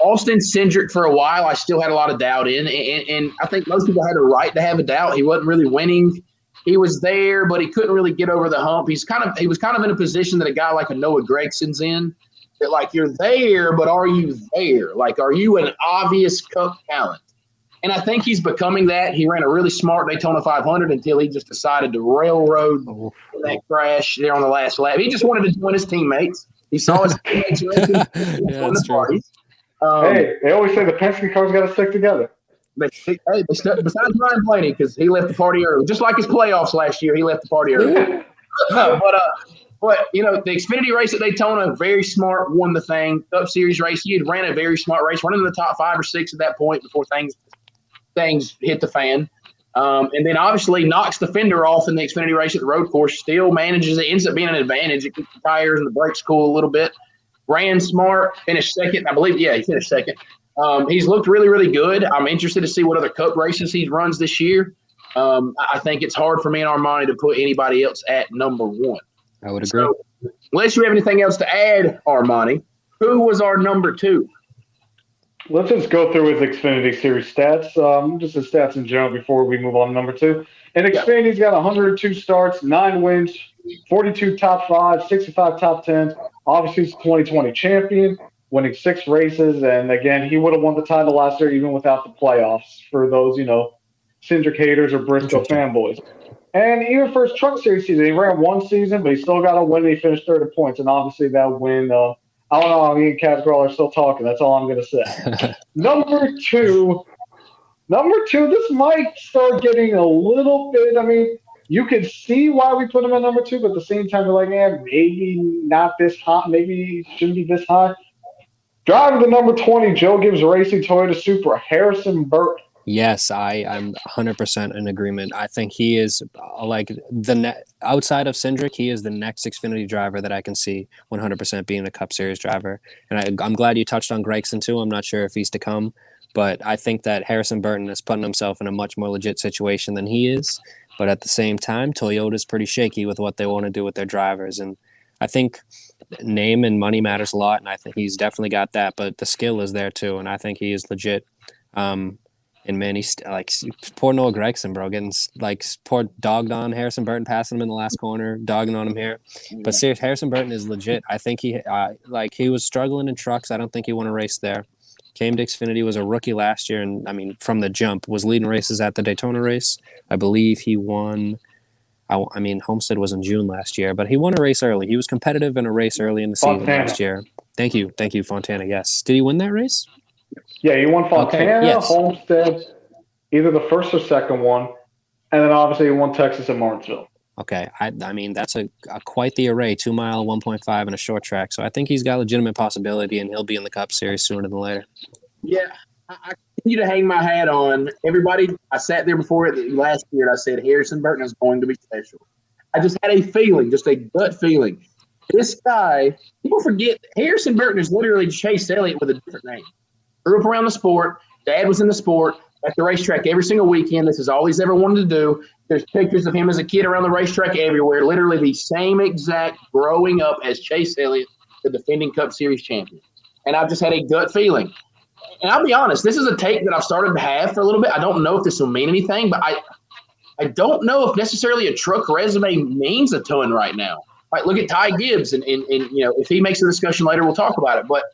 Austin Cindric for a while I still had a lot of doubt in, and I think most people had a right to have a doubt. He wasn't really winning. He was there, but he couldn't really get over the hump. He was kind of in a position that a guy like a Noah Gregson's in. That like you're there, but are you there? Like, are you an obvious Cup talent? And I think he's becoming that. He ran a really smart Daytona 500 until he just decided to railroad that crash there on the last lap. He just wanted to join his teammates. He saw his teammates racing. Yeah, that's true. Hey, they always say the Penske cars got to stick together. Besides Ryan Blaney, because he left the party early. Just like his playoffs last year, he left the party early. But the Xfinity race at Daytona, very smart, won the thing. Cup Series race, he had ran a very smart race, running in the top 5 or 6 at that point before things things hit the fan. And then obviously knocks the fender off in the Xfinity race at the road course, still manages it, ends up being an advantage. It keeps the tires and the brakes cool a little bit. Ran smart, finished second. I believe, he finished second. He's looked really, really good. I'm interested to see what other cup races he runs this year. I think it's hard for me and Armani to put anybody else at number one. I would agree. So, unless you have anything else to add, Armani, who was our number two? Let's just go through his Xfinity Series stats, just his stats in general before we move on to number two. And Xfinity's got 102 starts, 9 wins, 42 top 5, 65 top 10s. Obviously, he's 2020 champion, winning 6 races. And again, he would have won the title last year even without the playoffs for those, Cindric haters or Briscoe fanboys. And even for his truck series season, he ran 1 season, but he still got a win and he finished third in points. And obviously that win, I don't know, me and Casgrell are still talking. That's all I'm going to say. Number two, this might start getting a little bit, you can see why we put him at number 2, but at the same time, we're like, maybe not this high, maybe shouldn't be this high. Driving the number 20, Joe Gibbs Racing Toyota Supra, Harrison Burton. Yes, I'm 100% in agreement. I think he is outside of Cindric, he is the next Xfinity driver that I can see 100% being a Cup Series driver. And I'm glad you touched on Gregson too. I'm not sure if he's to come, but I think that Harrison Burton is putting himself in a much more legit situation than he is. But at the same time, Toyota's pretty shaky with what they want to do with their drivers. And I think name and money matters a lot, and I think he's definitely got that, but the skill is there too, and I think he is legit. And man, he's poor Noah Gregson, bro, getting poor dogged on Harrison Burton, passing him in the last corner, dogging on him here. But seriously, Harrison Burton is legit. I think he was struggling in trucks. I don't think he won a race there. Came to Xfinity, was a rookie last year, and from the jump was leading races at the Daytona race. I believe he won. Homestead was in June last year, but he won a race early. He was competitive in a race early in the season last year. Thank you, Fontana. Yes, did he win that race? Yeah, he won Fontana, okay, yes. Homestead, either the first or second one, and then obviously he won Texas and Martinsville. Okay, that's a quite the array, 2 mile, 1.5, and a short track. So I think he's got legitimate possibility, and he'll be in the Cup Series sooner than later. Yeah, I continue to hang my hat on everybody. I sat there before it last year, and I said Harrison Burton is going to be special. I just had a feeling, just a gut feeling. This guy, people forget, Harrison Burton is literally Chase Elliott with a different name. Grew up around the sport. Dad was in the sport at the racetrack every single weekend. This is all he's ever wanted to do. There's pictures of him as a kid around the racetrack everywhere, literally the same exact growing up as Chase Elliott, the defending Cup Series champion. And I've just had a gut feeling. And I'll be honest, this is a take that I've started to have for a little bit. I don't know if this will mean anything, but I don't know if necessarily a truck resume means a ton right now. Like, look at Todd Gibbs, and if he makes the discussion later, we'll talk about it. But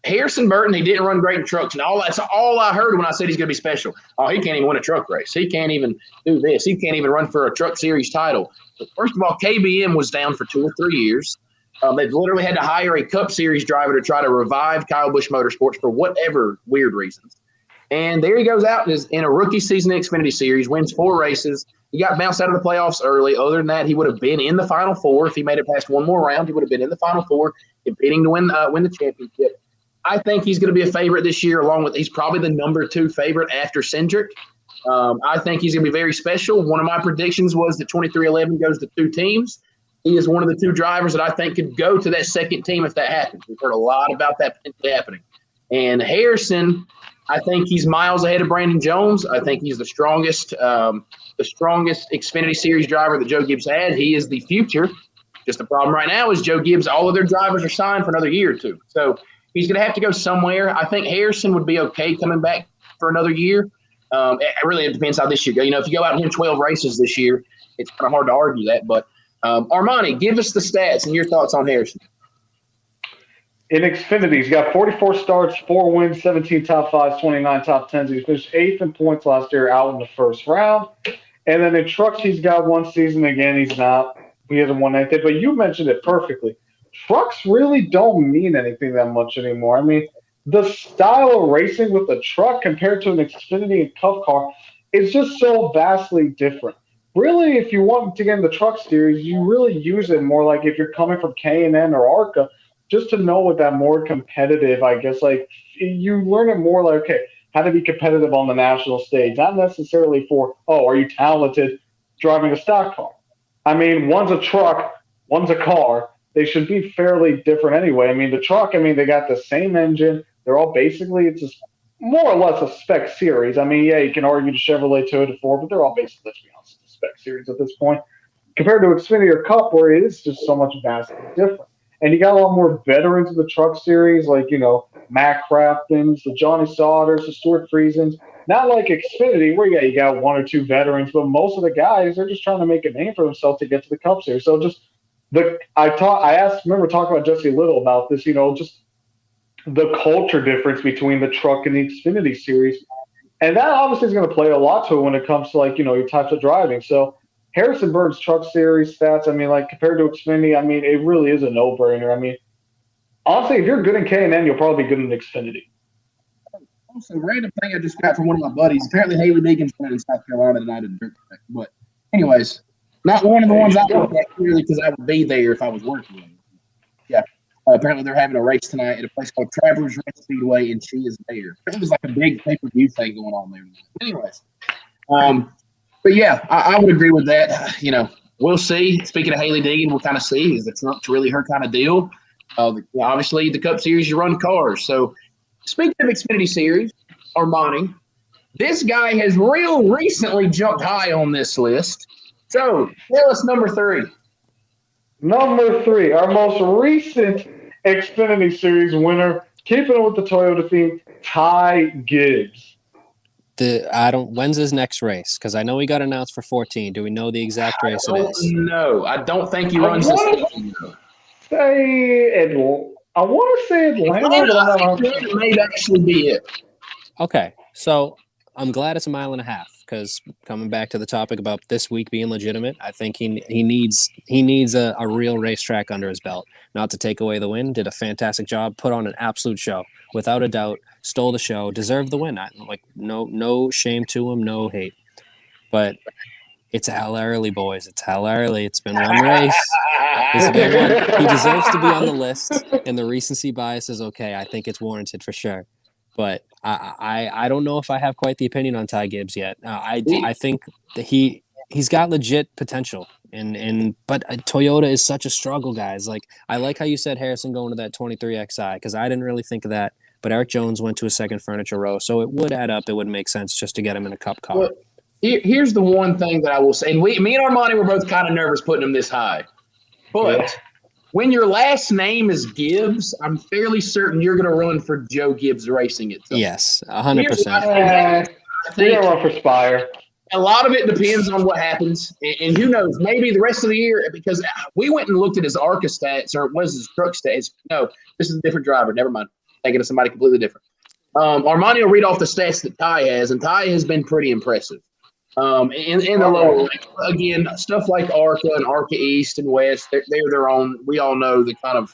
Harrison Burton, he didn't run great in trucks, and that's all I heard when I said he's going to be special. Oh, he can't even win a truck race. He can't even do this. He can't even run for a Truck Series title. But first of all, KBM was down for 2 or 3 years. They've literally had to hire a Cup Series driver to try to revive Kyle Busch Motorsports for whatever weird reasons. And there he goes out in a rookie season Xfinity Series, wins 4 races. He got bounced out of the playoffs early. Other than that, he would have been in the Final Four. If he made it past one more round, he would have been in the Final Four, competing to win the championship. I think he's going to be a favorite this year, he's probably the number 2 favorite after Cindric. I think he's going to be very special. One of my predictions was that 23XI goes to 2 teams. He is one of the 2 drivers that I think could go to that second team if that happens. We've heard a lot about that potentially happening. And Harrison, I think he's miles ahead of Brandon Jones. I think he's the strongest Xfinity Series driver that Joe Gibbs had. He is the future. Just the problem right now is Joe Gibbs, all of their drivers are signed for another year or 2. So he's going to have to go somewhere. I think Harrison would be okay coming back for another year. It depends how this year goes. If you go out and win 12 races this year, it's kind of hard to argue that. But Armani, give us the stats and your thoughts on Harrison. In Xfinity, he's got 44 starts, 4 wins, 17 top 5s, 29 top 10s. He finished 8th in points last year out in the first round. And then in trucks, he's got 1 season. Again, he hasn't won anything. But you mentioned it perfectly. Trucks really don't mean anything that much anymore. The style of racing with a truck compared to an Xfinity and Cup car is just so vastly different. Really, if you want to get in the truck series, you really use it more like if you're coming from K&N or ARCA, just to know what that more competitive, I guess, you learn it more like, okay, how to be competitive on the national stage, not necessarily for, oh, are you talented driving a stock car? I mean, one's a truck, one's a car. They should be fairly different anyway. I mean, the truck, I mean, they got the same engine. They're all basically, it's just more or less a spec series. I mean, yeah, you can argue the Chevrolet Toyota Ford, but they're all basically, let's be honest, a spec series at this point. Compared to Xfinity or Cup, where it is just so much vastly different. And you got a lot more veterans of the truck series, like, Matt Craftons, the Johnny Sauters, the Stuart Friesens. Not like Xfinity, where, yeah, you got one or two veterans, but most of the guys, they're just trying to make a name for themselves to get to the Cup Series. So just remember talking about Jesse Little about this, just the culture difference between the truck and the Xfinity series. And that obviously is going to play a lot to it when it comes to, your types of driving. So Harrisonburg's truck series stats, I mean, compared to Xfinity, I mean, it really is a no-brainer. I mean, honestly, if you're good in K&N, you'll probably be good in Xfinity. Also, random thing I just got from one of my buddies. Apparently, Hayley Deegan's running in South Carolina tonight at Dirt Track. But, anyways, not one of the ones I looked at clearly because I would be there if I was working. Yeah. Apparently, they're having a race tonight at a place called Travelers Run Speedway, and she is there. It was like a big pay-per-view thing going on there. Anyways, but yeah, I would agree with that. We'll see. Speaking of Hayley Deegan, we'll kind of see. Is the truck really her kind of deal? Obviously, the Cup Series, you run cars. So, speaking of Xfinity Series, Armani, this guy has real recently jumped high on this list. So, tell us number 3. Number 3, our most recent Xfinity Series winner, keeping it with the Toyota theme, Ty Gibbs. When's his next race? Because I know he got announced for 14. Do we know the exact race it is? No, I don't think he runs this season. I want to say Atlanta. It may actually be it. Okay, so I'm glad it's a mile and a half because coming back to the topic about this week being legitimate, I think he needs a real racetrack under his belt. Not to take away the win, did a fantastic job, put on an absolute show, without a doubt, stole the show, deserved the win. No shame to him, no hate, but it's hell early, boys. It's hell early. It's been one race. It's been one. He deserves to be on the list, and the recency bias is okay. I think it's warranted for sure. But I don't know if I have quite the opinion on Ty Gibbs yet. I think that he's got legit potential, but Toyota is such a struggle, guys. I like how you said Harrison going to that 23XI because I didn't really think of that. But Eric Jones went to a second furniture row, so it would add up. It would make sense just to get him in a Cup car. Well, here's the one thing that I will say, and me and Armani were both kind of nervous putting him this high. But when your last name is Gibbs, I'm fairly certain you're going to run for Joe Gibbs Racing itself. Yes, 100%. You're going to run for Spire. A lot of it depends on what happens. And who knows, maybe the rest of the year, because we went and looked at his ARCA stats, or was his truck stats. No, this is a different driver. Never mind. Thinking of somebody completely different. Armani will read off the stats that Ty has, and Ty has been pretty impressive. In the lower rank. Again, stuff like ARCA and ARCA East and West, they're their own. We all know they kind of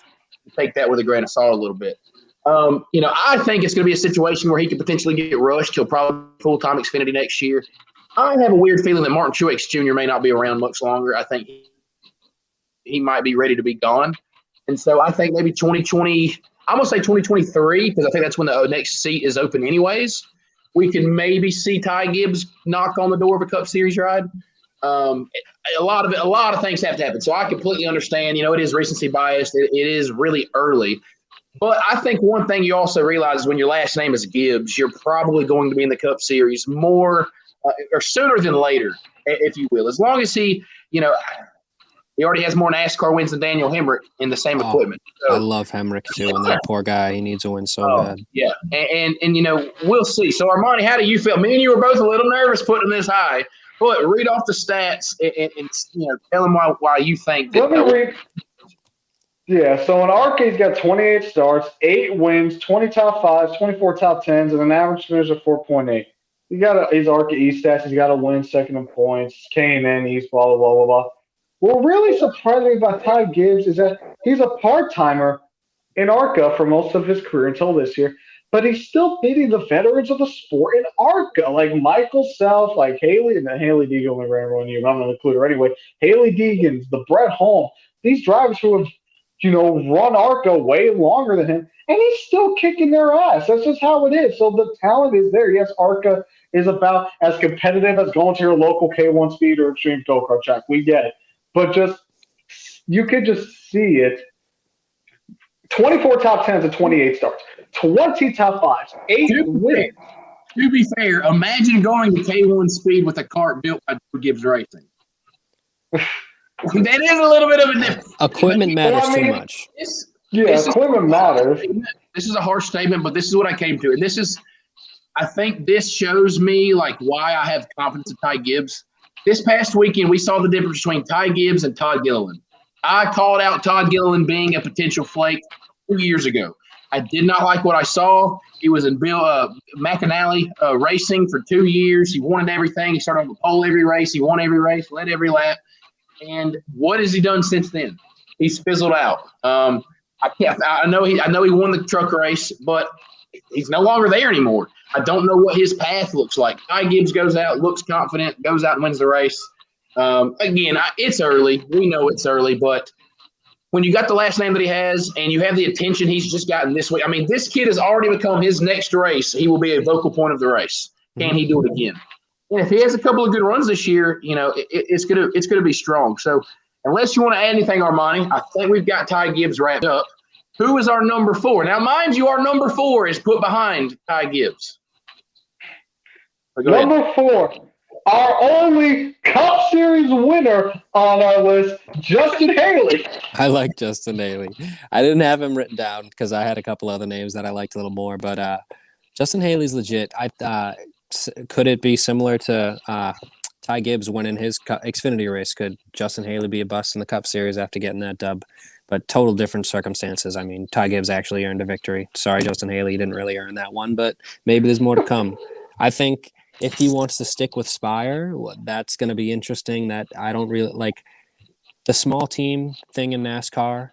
take that with a grain of salt a little bit. I think it's going to be a situation where he could potentially get rushed. He'll probably full-time Xfinity next year. I have a weird feeling that Martin Truex Jr. may not be around much longer. I think he might be ready to be gone. And so I think maybe 2020 – I'm going to say 2023 because I think that's when the next seat is open anyways. We can maybe see Ty Gibbs knock on the door of a Cup Series ride. A lot of things have to happen. So I completely understand. It is recency biased. It is really early. But I think one thing you also realize is when your last name is Gibbs, you're probably going to be in the Cup Series more or sooner than later, if you will. As long as he already has more NASCAR wins than Daniel Hemrick in the same equipment. So, I love Hemrick too, and that poor guy, he needs a win so bad. Yeah, and we'll see. So Armani, how do you feel? Me and you were both a little nervous putting him this high. But read off the stats and tell him why you think that. Let me read. Yeah, so in ARCA, he's got 28 starts, 8 wins, 20 top 5s, 24 top 10s, and an average finish of 4.8. His ARCA East stats, he's got a win, second in points, K&N East, blah, blah, blah, blah, blah. What really surprised me about Ty Gibbs is that he's a part-timer in ARCA for most of his career until this year, but he's still beating the veterans of the sport in ARCA, like Michael Self, like Hayley, and then Hayley Deegan only ran 1 year, but I'm going to include her anyway. Hayley Deegan's, the Brett Holm, these drivers who have run ARCA way longer than him, and he's still kicking their ass. That's just how it is. So the talent is there. Yes, ARCA is about as competitive as going to your local K1 speed or extreme go-kart track. We get it. But you could just see it. 24 top 10s and 28 starts. 20 top 5s. 8 wins. To be fair, imagine going to K1 speed with a cart built by Todd Gibbs Racing. That is a little bit of a difference. Equipment matters too much. Equipment matters. This is a harsh statement, but this is what I came to. And I think this shows me why I have confidence in Todd Gibbs. This past weekend, we saw the difference between Todd Gibbs and Todd Gillan. I called out Todd Gillan being a potential flake 2 years ago. I did not like what I saw. He was in Bill McAnally racing for 2 years. He wanted everything. He started on the pole every race. He won every race, led every lap. And what has he done since then? He's fizzled out. I know he won the truck race, but he's no longer there anymore. I don't know what his path looks like. Todd Gibbs goes out, looks confident, goes out and wins the race. Again, it's early. We know it's early, but when you got the last name that he has and you have the attention he's just gotten this week, this kid has already become his next race. He will be a vocal point of the race. Can he do it again? And if he has a couple of good runs this year, it's gonna be strong. So unless you want to add anything, Armani, I think we've got Todd Gibbs wrapped up. Who is our number 4? Now, mind you, our number 4 is put behind Todd Gibbs. Number 4. Our only Cup Series winner on our list, Justin Hayley. I like Justin Hayley. I didn't have him written down because I had a couple other names that I liked a little more, but Justin Hayley's legit. Could it be similar to Ty Gibbs winning his Xfinity race? Could Justin Hayley be a bust in the Cup Series after getting that dub? But total different circumstances. Ty Gibbs actually earned a victory. Sorry, Justin Hayley, you didn't really earn that one, but maybe there's more to come. I think if he wants to stick with Spire, that's going to be interesting. That I don't really like. The small team thing in NASCAR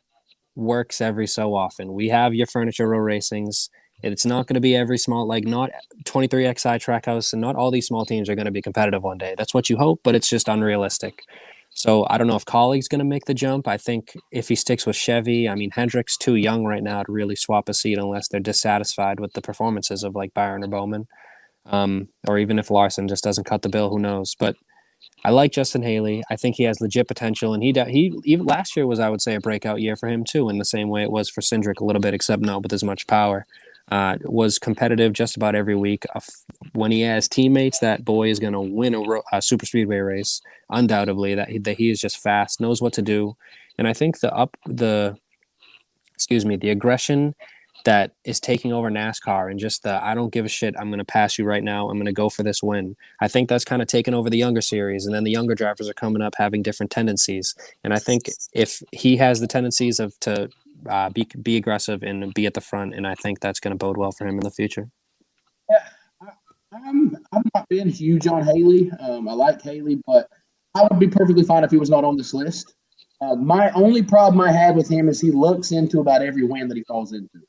works every so often. We have your Furniture Row Racings. It's not going to be every small, not 23XI Trackhouse, and not all these small teams are going to be competitive one day. That's what you hope, but it's just unrealistic. So I don't know if Colleague's going to make the jump. I think if he sticks with Chevy, Hendrick's too young right now to really swap a seat unless they're dissatisfied with the performances of Byron or Bowman. Or even if Larson just doesn't cut the bill, who knows? But I like Justin Hayley. I think he has legit potential, and he even last year was, I would say, a breakout year for him too, in the same way it was for Cindric a little bit, except not with as much power. Was competitive just about every week. When he has teammates, that boy is going to win a super speedway race, undoubtedly. That he is just fast, knows what to do, and I think the aggression that is taking over NASCAR and just I don't give a shit, I'm going to pass you right now, I'm going to go for this win. I think that's kind of taken over the younger series, and then the younger drivers are coming up having different tendencies. And I think if he has the tendencies to be aggressive and be at the front, and I think that's going to bode well for him in the future. Yeah, I'm not being huge on Hayley. I like Hayley, but I would be perfectly fine if he was not on this list. My only problem I have with him is he looks into about every win that he falls into.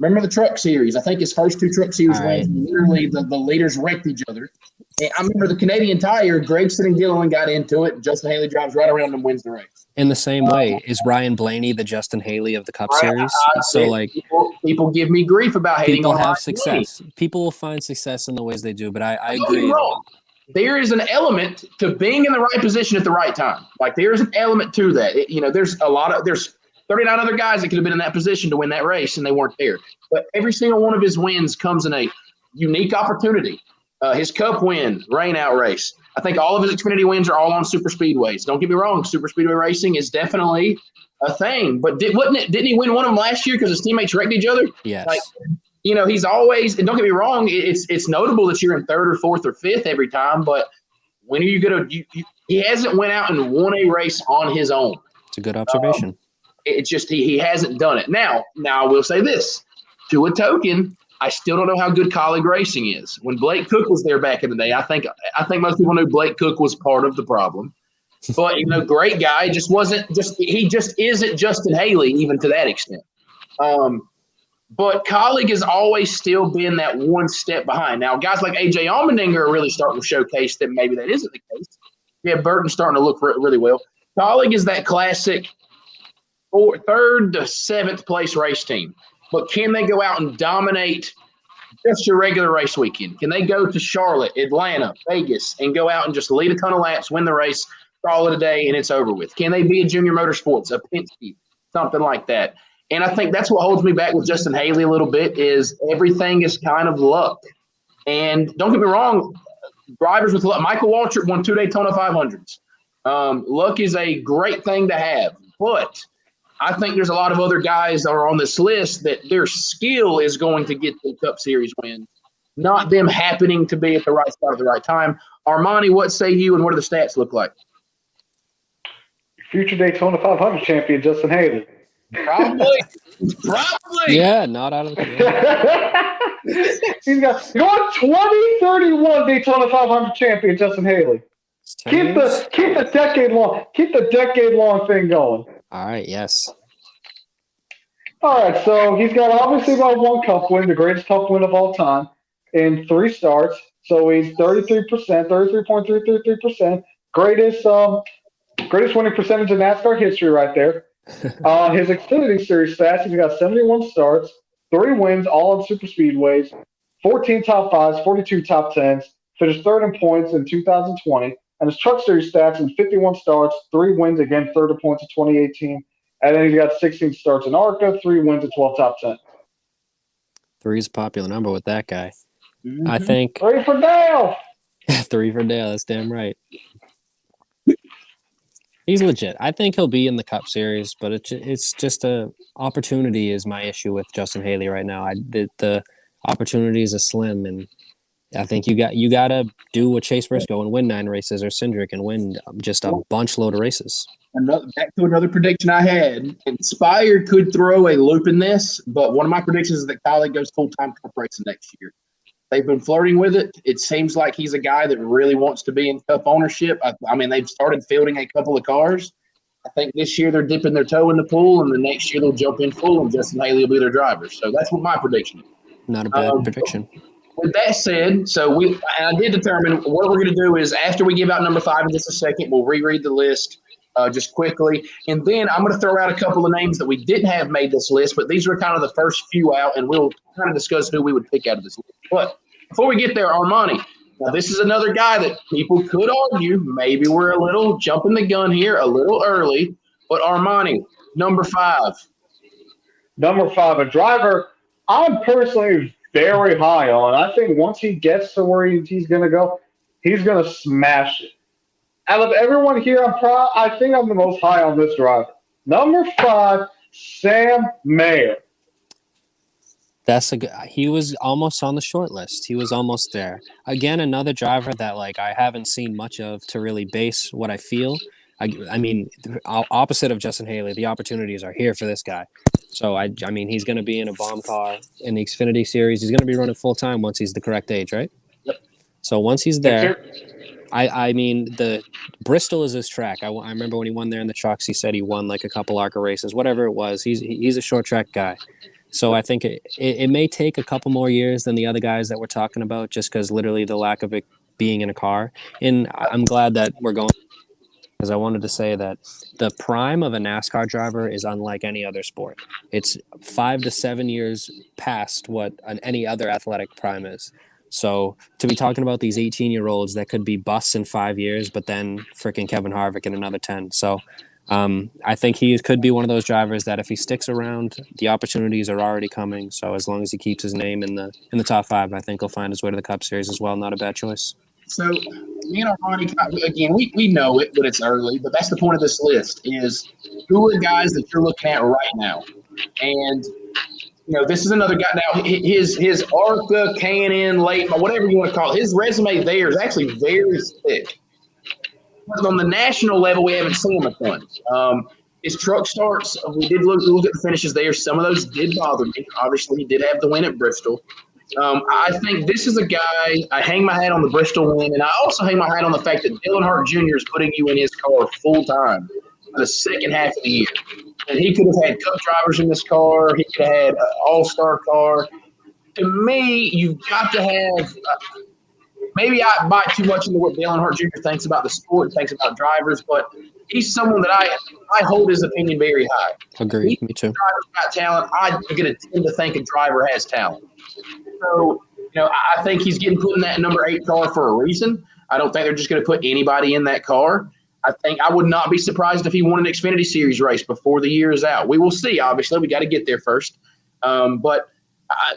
Remember the Truck Series? I think his first 2 Truck Series wins, literally the leaders wrecked each other. And I remember the Canadian Tire, Gregson and Gillan got into it. Justin Hayley drives right around and wins the race. In the same way, is Ryan Blaney the Justin Hayley of the Cup Series? People give me grief about hating on have success. Blaney. People will find success in the ways they do, but I agree. Wrong. There is an element to being in the right position at the right time. There is an element to that. There's 39 other guys that could have been in that position to win that race, and they weren't there. But every single one of his wins comes in a unique opportunity. His Cup win, rain-out race. I think all of his Xfinity wins are all on super speedways. Don't get me wrong, super speedway racing is definitely a thing. But didn't he win one of them last year because his teammates wrecked each other? Yes. He's always – and don't get me wrong, it's notable that you're in 3rd or 4th or 5th every time. But when are you going to – he hasn't went out and won a race on his own. It's a good observation. It's just he hasn't done it. Now I will say this. To a token, I still don't know how good colleague racing is. When Blake Cook was there back in the day, I think most people knew Blake Cook was part of the problem. But, great guy, he just isn't Justin Hayley even to that extent. But colleague has always still been that one step behind. Now, guys like A.J. Allmendinger are really starting to showcase that maybe that isn't the case. Yeah, Burton starting to look really well. Colleague is that classic – third to seventh place race team. But can they go out and dominate just your regular race weekend? Can they go to Charlotte, Atlanta, Vegas, and go out and just lead a ton of laps, win the race, call it a day, and it's over with? Can they be a Junior Motorsports, a Penske, something like that? And I think that's what holds me back with Justin Haley a little bit is everything is kind of luck. And don't get me wrong, drivers with luck. Michael Waltrip won 2 Daytona 500s. Luck is a great thing to have, but I think there's a lot of other guys that are on this list that their skill is going to get the Cup Series win, not them happening to be at the right spot at the right time. Armani, what say you, and what do the stats look like? Future Daytona 500 champion Justin Hayden. Probably. Yeah, not out of the He's got 2031 Daytona 500 champion Justin Haley. Keep the decade long thing going. All right, yes. All right, so he's got obviously about one Cup win, the greatest Cup win of all time, in 3 starts. So he's 33.333%. Greatest winning percentage in NASCAR history right there. His Xfinity Series stats, he's got 71 starts, 3 wins, all on super speedways, 14 top 5s, 42 top 10s, finished third in points in 2020. And his Truck Series stats in 51 starts, 3 wins, again, third in points in 2018. And then he's got 16 starts in ARCA, 3 wins, and 12 top 10. 3 is a popular number with that guy. Mm-hmm. I think 3 for Dale. 3 for Dale. That's damn right. He's legit. I think he'll be in the Cup Series, but it's just a opportunity is my issue with Justin Haley right now. The opportunities are slim, and I think you gotta do what Chase Briscoe and win 9 races, or Cindric and win just a bunch load of races. Back to another prediction I had. Inspire could throw a loop in this, but one of my predictions is that Kylie goes full-time Cup racing next year. They've been flirting with it. It seems like he's a guy that really wants to be in Cup ownership. I mean, they've started fielding a couple of cars. I think this year they're dipping their toe in the pool, and the next year they'll jump in full, and Justin Haley will be their driver. So that's what my prediction is. Not a bad prediction. With that said, I did determine what we're going to do is after we give out number 5 in just a second, we'll reread the list just quickly. And then I'm going to throw out a couple of names that we didn't have made this list, but these were kind of the first few out, and we'll kind of discuss who we would pick out of this list. But before we get there, Armani. Now, this is another guy that people could argue maybe we're a little jumping the gun here, a little early. But Armani, number 5. Number 5, a driver I'm personally very high on. I think once he gets to where he's going to go, he's going to smash it. Out of everyone here, I think I'm the most high on this driver. Number 5, Sam Mayer. He was almost on the short list. He was almost there. Again, another driver that I haven't seen much of to really base what I feel. I mean, opposite of Justin Haley, the opportunities are here for this guy. So I mean, he's going to be in a bomb car in the Xfinity Series. He's going to be running full time once he's the correct age, right? Yep. So once he's there, I mean, the Bristol is his track. I remember when he won there in the trucks, he said he won a couple ARCA races, whatever it was. He's a short track guy. So I think it may take a couple more years than the other guys that we're talking about, just because literally the lack of it being in a car. And I'm glad that we're going, because I wanted to say that the prime of a NASCAR driver is unlike any other sport. It's 5 to 7 years past what any other athletic prime is. So to be talking about these 18-year-olds that could be busts in 5 years, but then freaking Kevin Harvick in another 10. So I think he could be one of those drivers that if he sticks around, the opportunities are already coming. So as long as he keeps his name in the top 5, I think he'll find his way to the Cup Series as well. Not a bad choice. So me and Armani, again, we know it, but it's early. But that's the point of this list is who are the guys that you're looking at right now? And, this is another guy. Now, his ARCA, K&N, late, whatever you want to call it, his resume there is actually very thick. But on the national level, we haven't seen him a ton. His truck starts, we did look at the finishes there. Some of those did bother me. Obviously, he did have the win at Bristol. I think this is a guy, I hang my hat on the Bristol win, and I also hang my hat on the fact that Dale Earnhardt Jr. is putting you in his car full time for the second half of the year. And he could have had Cup drivers in this car. He could have had an all-star car. To me, you've got to have maybe I bite too much into what Dale Earnhardt Jr. thinks about the sport and thinks about drivers, but he's someone that I hold his opinion very high. Agreed. Me too. Driver's got talent. I'm going to tend to think a driver has talent. So, I think he's getting put in that number 8 car for a reason. I don't think they're just going to put anybody in that car. I think I would not be surprised if he won an Xfinity Series race before the year is out. We will see. Obviously, we got to get there first. But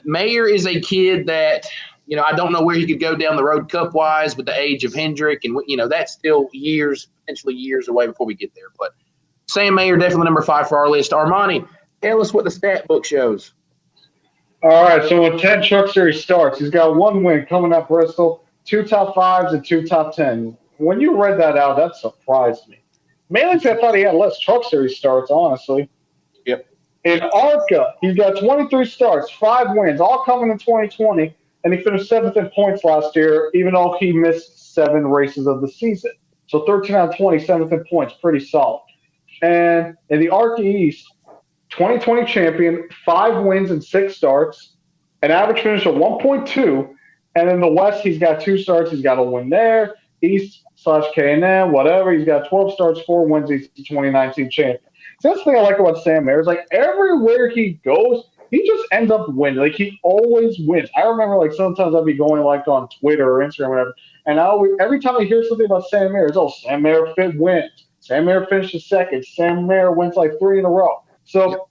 Mayer is a kid that, I don't know where he could go down the road cup-wise with the age of Hendrick. And, that's still potentially years away before we get there. But Sam Mayer, definitely number 5 for our list. Armani, tell us what the stat book shows. All right, so when 10 Truck Series starts, he's got 1 win coming up Bristol, 2 top 5s and 2 top 10s. When you read that out, that surprised me. Mainly because I thought he had less Truck Series starts, honestly. Yep. In ARCA, he's got 23 starts, 5 wins, all coming in 2020, and he finished 7th in points last year, even though he missed 7 races of the season. So 13 out of 20, 7th in points, pretty solid. And in the ARCA East, 2020 champion, 5 wins and 6 starts, an average finish of 1.2. And in the West, he's got 2 starts. He's got a win there. East/K&M, whatever. He's got 12 starts, 4 wins. He's the 2019 champion. So that's the thing I like about Sam Mayer is like everywhere he goes, he just ends up winning. Like he always wins. I remember like sometimes I'd be going like on Twitter or Instagram or whatever, and every time I hear something about Sam Mayer, it's Sam Mayer wins. Sam Mayer finishes 2nd. Sam Mayer wins like 3 in a row. So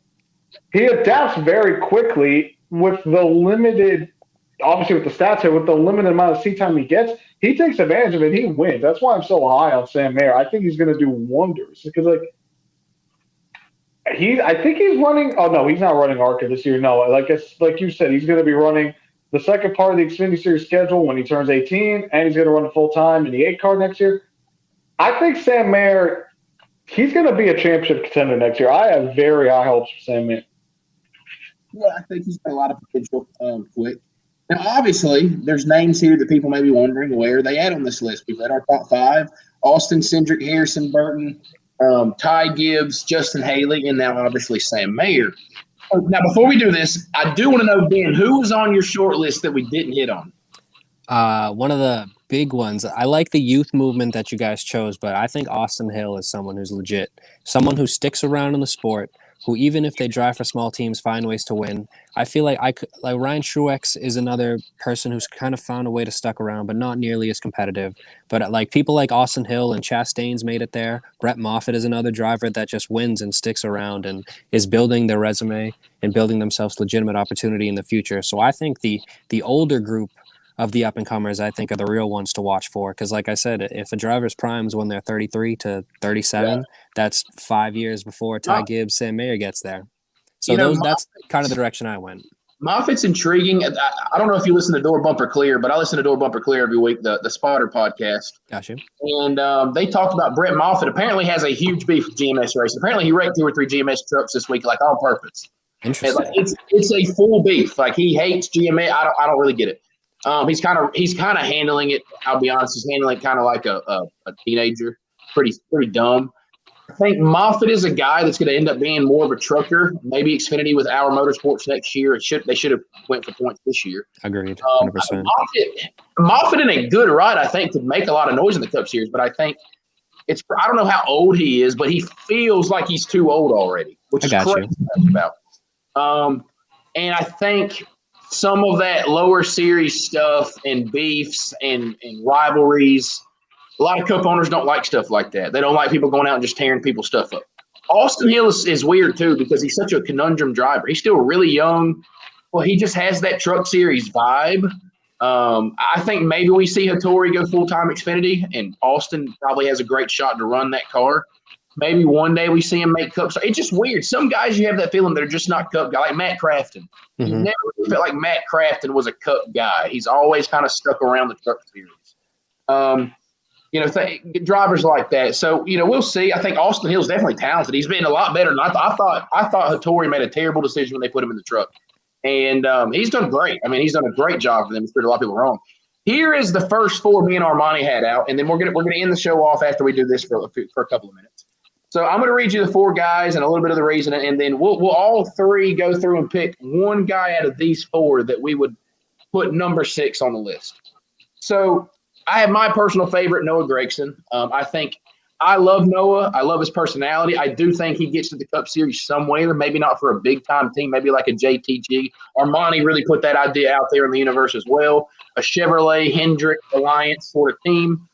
he adapts very quickly with the limited, obviously with the stats here, with the limited amount of seat time he gets. He takes advantage of it. He wins. That's why I'm so high on Sam Mayer. I think he's going to do wonders because, I think he's running. Oh no, he's not running ARCA this year. No, like you said, he's going to be running the second part of the Xfinity Series schedule when he turns 18, and he's going to run it full time in the 8 car next year. I think Sam Mayer, he's going to be a championship contender next year. I have very high hopes for Sam Mayer. Yeah, I think he's got a lot of potential quick. Now, obviously, there's names here that people may be wondering where are they at on this list. We've had our top 5: Austin, Cindric, Harrison, Burton, Todd Gibbs, Justin Hayley, and now obviously Sam Mayer. Now, before we do this, I do want to know, Ben, who was on your short list that we didn't hit on? One of the big ones. I like the youth movement that you guys chose, but I think Austin Hill is someone who's legit, someone who sticks around in the sport, who even if they drive for small teams, find ways to win. I feel like Ryan Truex is another person who's kind of found a way to stuck around, but not nearly as competitive. But like people like Austin Hill and Chastain's made it there. Brett Moffatt is another driver that just wins and sticks around and is building their resume and building themselves legitimate opportunity in the future. So I think the older group of the up-and-comers, I think, are the real ones to watch for. Because like I said, if a driver's primes when they're 33 to 37, that's 5 years before Ty Gibbs, Sam Mayer gets there. So that's kind of the direction I went. Moffatt's intriguing. I don't know if you listen to Door Bumper Clear, but I listen to Door Bumper Clear every week, the Spotter podcast. Gotcha. And they talked about Brett Moffatt apparently has a huge beef with GMS racing. Apparently he wrecked 2 or 3 GMS trucks this week, like on purpose. Interesting. It's a full beef. Like he hates GMS. I don't really get it. He's kind of handling it. I'll be honest. He's handling it kind of like a teenager. Pretty dumb. I think Moffatt is a guy that's going to end up being more of a trucker. Maybe Xfinity with Our Motorsports next year. They should have went for points this year. Agreed. 100%. Moffatt in a good ride, I think, could make a lot of noise in the Cup Series. But I think I don't know how old he is, but he feels like he's too old already, which is crazy to think about. And I think some of that lower series stuff and beefs and rivalries, a lot of Cup owners don't like stuff like that. They don't like people going out and just tearing people's stuff up. Austin Hill is weird, too, because he's such a conundrum driver. He's still really young. Well, he just has that Truck Series vibe. I think maybe we see Hattori go full-time Xfinity, and Austin probably has a great shot to run that car. Maybe one day we see him make Cup. It's just weird. Some guys, you have that feeling they're just not Cup guy, like Matt Crafton. Mm-hmm. You never felt like Matt Crafton was a Cup guy. He's always kind of stuck around the Truck Series. Drivers like that. So, we'll see. I think Austin Hill's definitely talented. He's been a lot better than I thought. I thought Hattori made a terrible decision when they put him in the truck. And he's done great. I mean, he's done a great job for them. He's proved a lot of people wrong. Here is the first 4 me and Armani had out, and then we're gonna end the show off after we do this for a couple of minutes. So I'm gonna read you the 4 guys and a little bit of the reason, and then we'll all 3 go through and pick one guy out of these 4 that we would put number 6 on the list. So I have my personal favorite, Noah Gregson. I love Noah. I love his personality. I do think he gets to the Cup Series somewhere, maybe not for a big-time team, maybe like a JTG. Armani really put that idea out there in the universe as well. A Chevrolet, Hendrick, Alliance sort of team.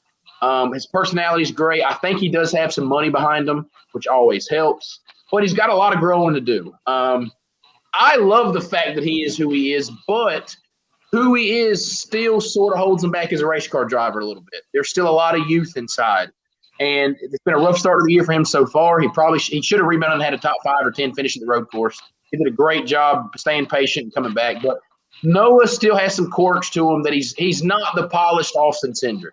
His personality is great. I think he does have some money behind him, which always helps. But he's got a lot of growing to do. I love the fact that he is who he is, but who he is still sort of holds him back as a race car driver a little bit. There's still a lot of youth inside. And it's been a rough start of the year for him so far. He should have rebounded and had a top 5 or 10 finish at the road course. He did a great job staying patient and coming back. But Noah still has some quirks to him that he's not the polished Austin Cindric.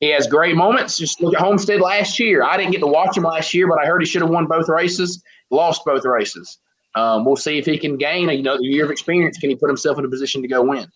He has great moments. Just look at Homestead last year. I didn't get to watch him last year, but I heard he should have won both races, lost both races. We'll see if he can gain a year of experience. Can he put himself in a position to go win?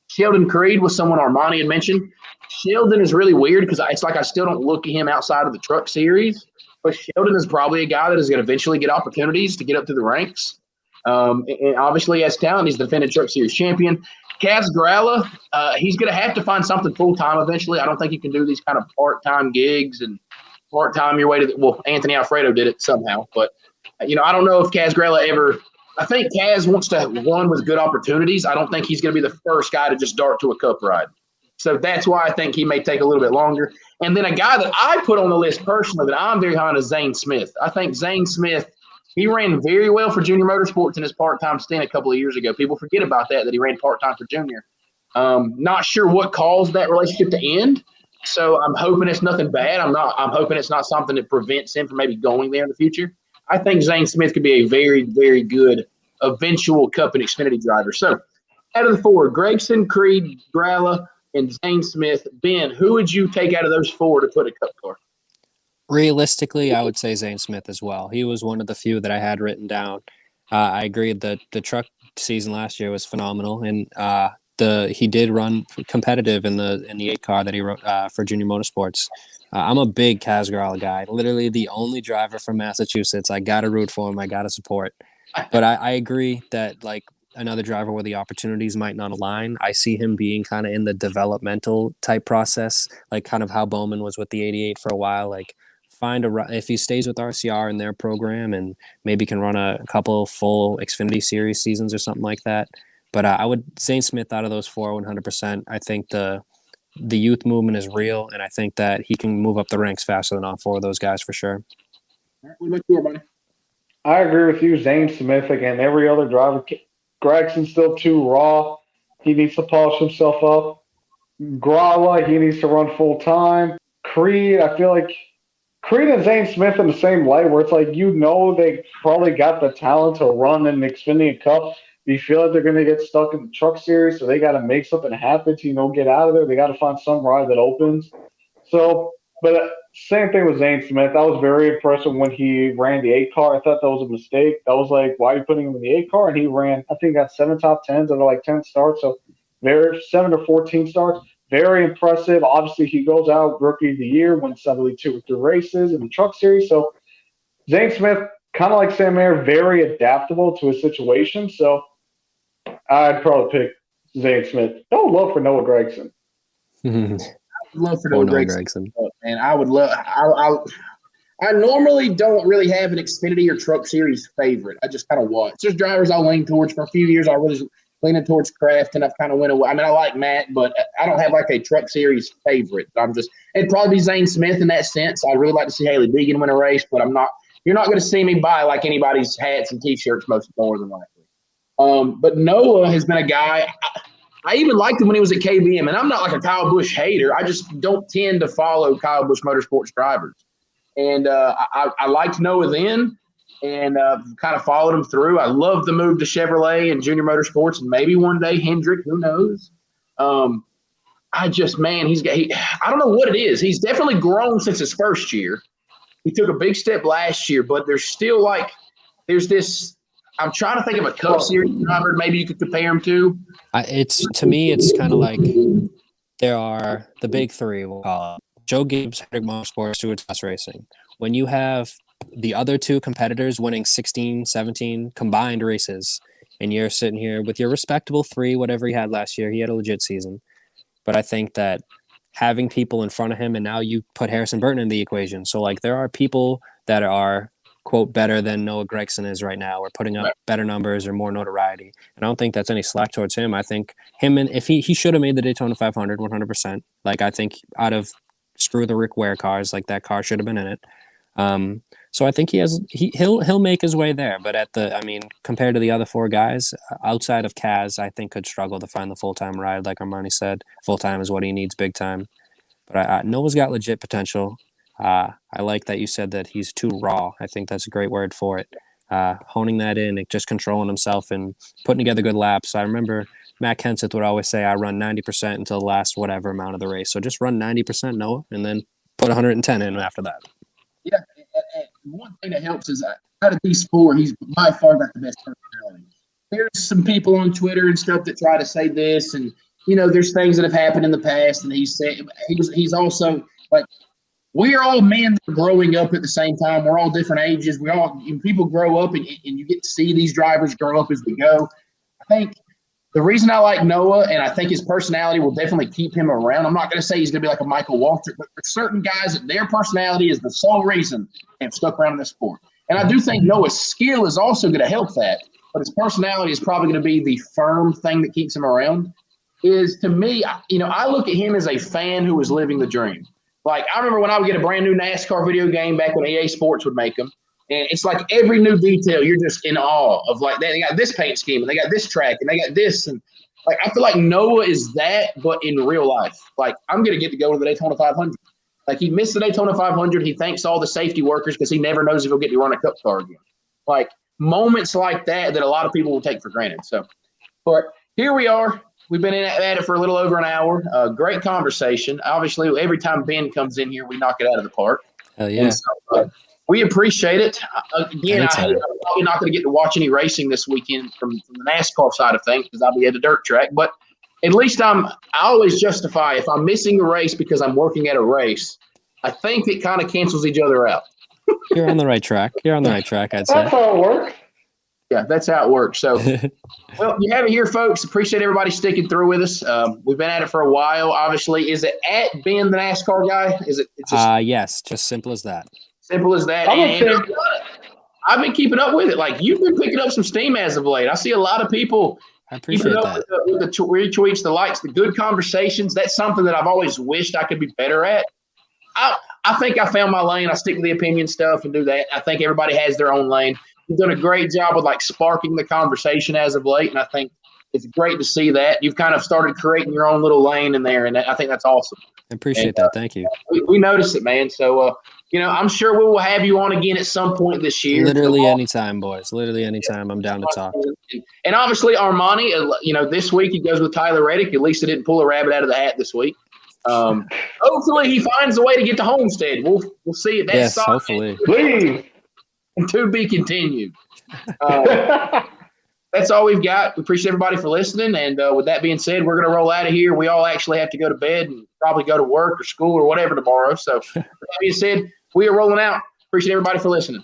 Sheldon Creed was someone Armani had mentioned. Sheldon is really weird because it's like I still don't look at him outside of the truck series. But Sheldon is probably a guy that is going to eventually get opportunities to get up through the ranks. And obviously, as talent, he's the defending truck series champion. Kaz Gralla, he's going to have to find something full-time eventually. I don't think he can do these kind of part-time gigs and part-time your way to Anthony Alfredo did it somehow. But, I don't know if Kaz Gralla ever – I think Kaz wants to run with good opportunities. I don't think he's going to be the first guy to just dart to a Cup ride. So that's why I think he may take a little bit longer. And then a guy that I put on the list personally that I'm very high on is Zane Smith. I think Zane Smith, he ran very well for Junior Motorsports in his part-time stint a couple of years ago. People forget about that he ran part-time for Junior. Not sure what caused that relationship to end. So I'm hoping it's nothing bad. I'm hoping it's not something that prevents him from maybe going there in the future. I think Zane Smith could be a very, very good eventual Cup and Xfinity driver. So out of the 4, Gregson, Creed, Gralla, and Zane Smith. Ben, who would you take out of those 4 to put a Cup car? Realistically, I would say Zane Smith as well. He was one of the few that I had written down. I agree that the truck season last year was phenomenal, and he did run competitive in the 8 car that he wrote for Junior Motorsports. I'm a big Kaz Gralla guy. Literally the only driver from Massachusetts. I got to root for him. I got to support. But I agree that another driver where the opportunities might not align. I see him being kind of in the developmental type process, like kind of how Bowman was with the 88 for a while. If he stays with RCR in their program and maybe can run a couple full Xfinity Series seasons or something like that. But I would Zane Smith out of those 4, 100%. I think the youth movement is real, and I think that he can move up the ranks faster than all 4 of those guys for sure. What about you, Armani? I agree with you. Zane Smith, again, every other driver. Gregson's still too raw. He needs to polish himself up. Gralla, he needs to run full-time. Creed, I feel like Creed and Zane Smith in the same light where it's like they probably got the talent to run in the Xfinity Cup. You feel like they're going to get stuck in the truck series, so they got to make something happen to, get out of there. They got to find some ride that opens. So, but same thing with Zane Smith. I was very impressed when he ran the 8 car. I thought that was a mistake. That was like, why are you putting him in the 8 car? And he ran, I think, got 7 top 10s out of 10 starts. So, 7 or 14 starts. Very impressive. Obviously, he goes out Rookie of the Year, wins suddenly 2 or 3 races in the truck series. So, Zane Smith, kind of like Sam Mayer, very adaptable to his situation. So, I'd probably pick Zane Smith. No love for Noah Gregson. Love for Noah Gregson. And I would love. I normally don't really have an Xfinity or Truck Series favorite. I just kind of watch. There's drivers I lean towards. For a few years, I was leaning towards Kraft, and I've kind of went away. I mean, I like Matt, but I don't have a Truck Series favorite. It'd probably be Zane Smith in that sense. I'd really like to see Hayley Deegan win a race, but I'm not. You're not going to see me buy anybody's hats and T-shirts more than likely. But Noah has been a guy. I even liked him when he was at KBM, and I'm not a Kyle Busch hater. I just don't tend to follow Kyle Busch Motorsports drivers. And I liked Noah then and kind of followed him through. I love the move to Chevrolet and Junior Motorsports, and maybe one day Hendrick, who knows? I don't know what it is. He's definitely grown since his first year. He took a big step last year, but there's still there's this – I'm trying to think of a Cup Series driver maybe you could compare him to. To me, it's kind of like there are the big 3, we'll call it. Joe Gibbs, Reddick Motorsports, Stewart Haas Racing. When you have the other 2 competitors winning 16, 17 combined races, and you're sitting here with your respectable 3, whatever he had last year, he had a legit season. but I think that having people in front of him, and now you put Harrison Burton in the equation. So like there are people that are quote better than Noah Gregson is right now, or putting up better numbers or more notoriety. And I don't think that's any slack towards him. I think him, and if he should have made the Daytona 500 100%. Like I think out of screw the Rick Ware cars, like that car should have been in it. So I think he'll make his way there. But compared to the other four guys outside of Kaz, I think could struggle to find the full-time ride. Like Armani said, full-time is what he needs big time. But Noah's got legit potential. I like that you said that he's too raw. I think that's a great word for it. Honing that in, just controlling himself and putting together good laps. I remember Matt Kenseth would always say, I run 90% until the last whatever amount of the race. So just run 90%, Noah, and then put 110 in after that. Yeah, and one thing that helps is out of these four, he's by far got the best personality. There's some people on Twitter and stuff that try to say this, and there's things that have happened in the past, and he's also like, we're all men that are growing up at the same time. We're all different ages. People grow up, and you get to see these drivers grow up as we go. I think the reason I like Noah, and I think his personality will definitely keep him around. I'm not going to say he's going to be like a Michael Waltrip, but there's certain guys that their personality is the sole reason they've stuck around in this sport. And I do think Noah's skill is also going to help that, but his personality is probably going to be the firm thing that keeps him around. To me, I look at him as a fan who is living the dream. Like, I remember when I would get a brand new NASCAR video game back when EA Sports would make them. And it's like every new detail, you're just in awe of, like, they got this paint scheme and they got this track and they got this. And, like, I feel like Noah is that, but in real life. Like, I'm going to get to go to the Daytona 500. Like, he missed the Daytona 500. He thanks all the safety workers because he never knows if he'll get to run a cup car again. Like, moments like that a lot of people will take for granted. So, but here we are. We've been at it for a little over an hour. Great conversation. Obviously, every time Ben comes in here, we knock it out of the park. Hell yeah. So, we appreciate it. Again, I'm probably not going to get to watch any racing this weekend from the NASCAR side of things because I'll be at the dirt track. But at least I always justify if I'm missing a race because I'm working at a race, I think it kind of cancels each other out. You're on the right track. I'd say. That's how it works. Yeah, that's how it works. So, well, you have it here, folks. Appreciate everybody sticking through with us. We've been at it for a while. Obviously, is it at Ben the NASCAR guy? Is it? It's just yes, just simple as that. Simple as that. And I've been keeping up with it. Like, you've been picking up some steam as of late. I see a lot of people. I appreciate that. With the retweets, the likes, the good conversations. That's something that I've always wished I could be better at. I think I found my lane. I stick to the opinion stuff and do that. I think everybody has their own lane. You've done a great job with, like, sparking the conversation as of late, and I think it's great to see that. You've kind of started creating your own little lane in there, and I think that's awesome. I appreciate that. Thank you. We noticed it, man. So, I'm sure we will have you on again at some point this year. Literally anytime, boys. Literally anytime. I'm down to talk. And obviously, Armani, this week he goes with Tyler Reddick. At least he didn't pull a rabbit out of the hat this week. Hopefully he finds a way to get to Homestead. We'll see it. Yes, hopefully. Please. And to be continued. That's all we've got. We appreciate everybody for listening. And with that being said, we're going to roll out of here. We all actually have to go to bed and probably go to work or school or whatever tomorrow. So with that being said, we are rolling out. Appreciate everybody for listening.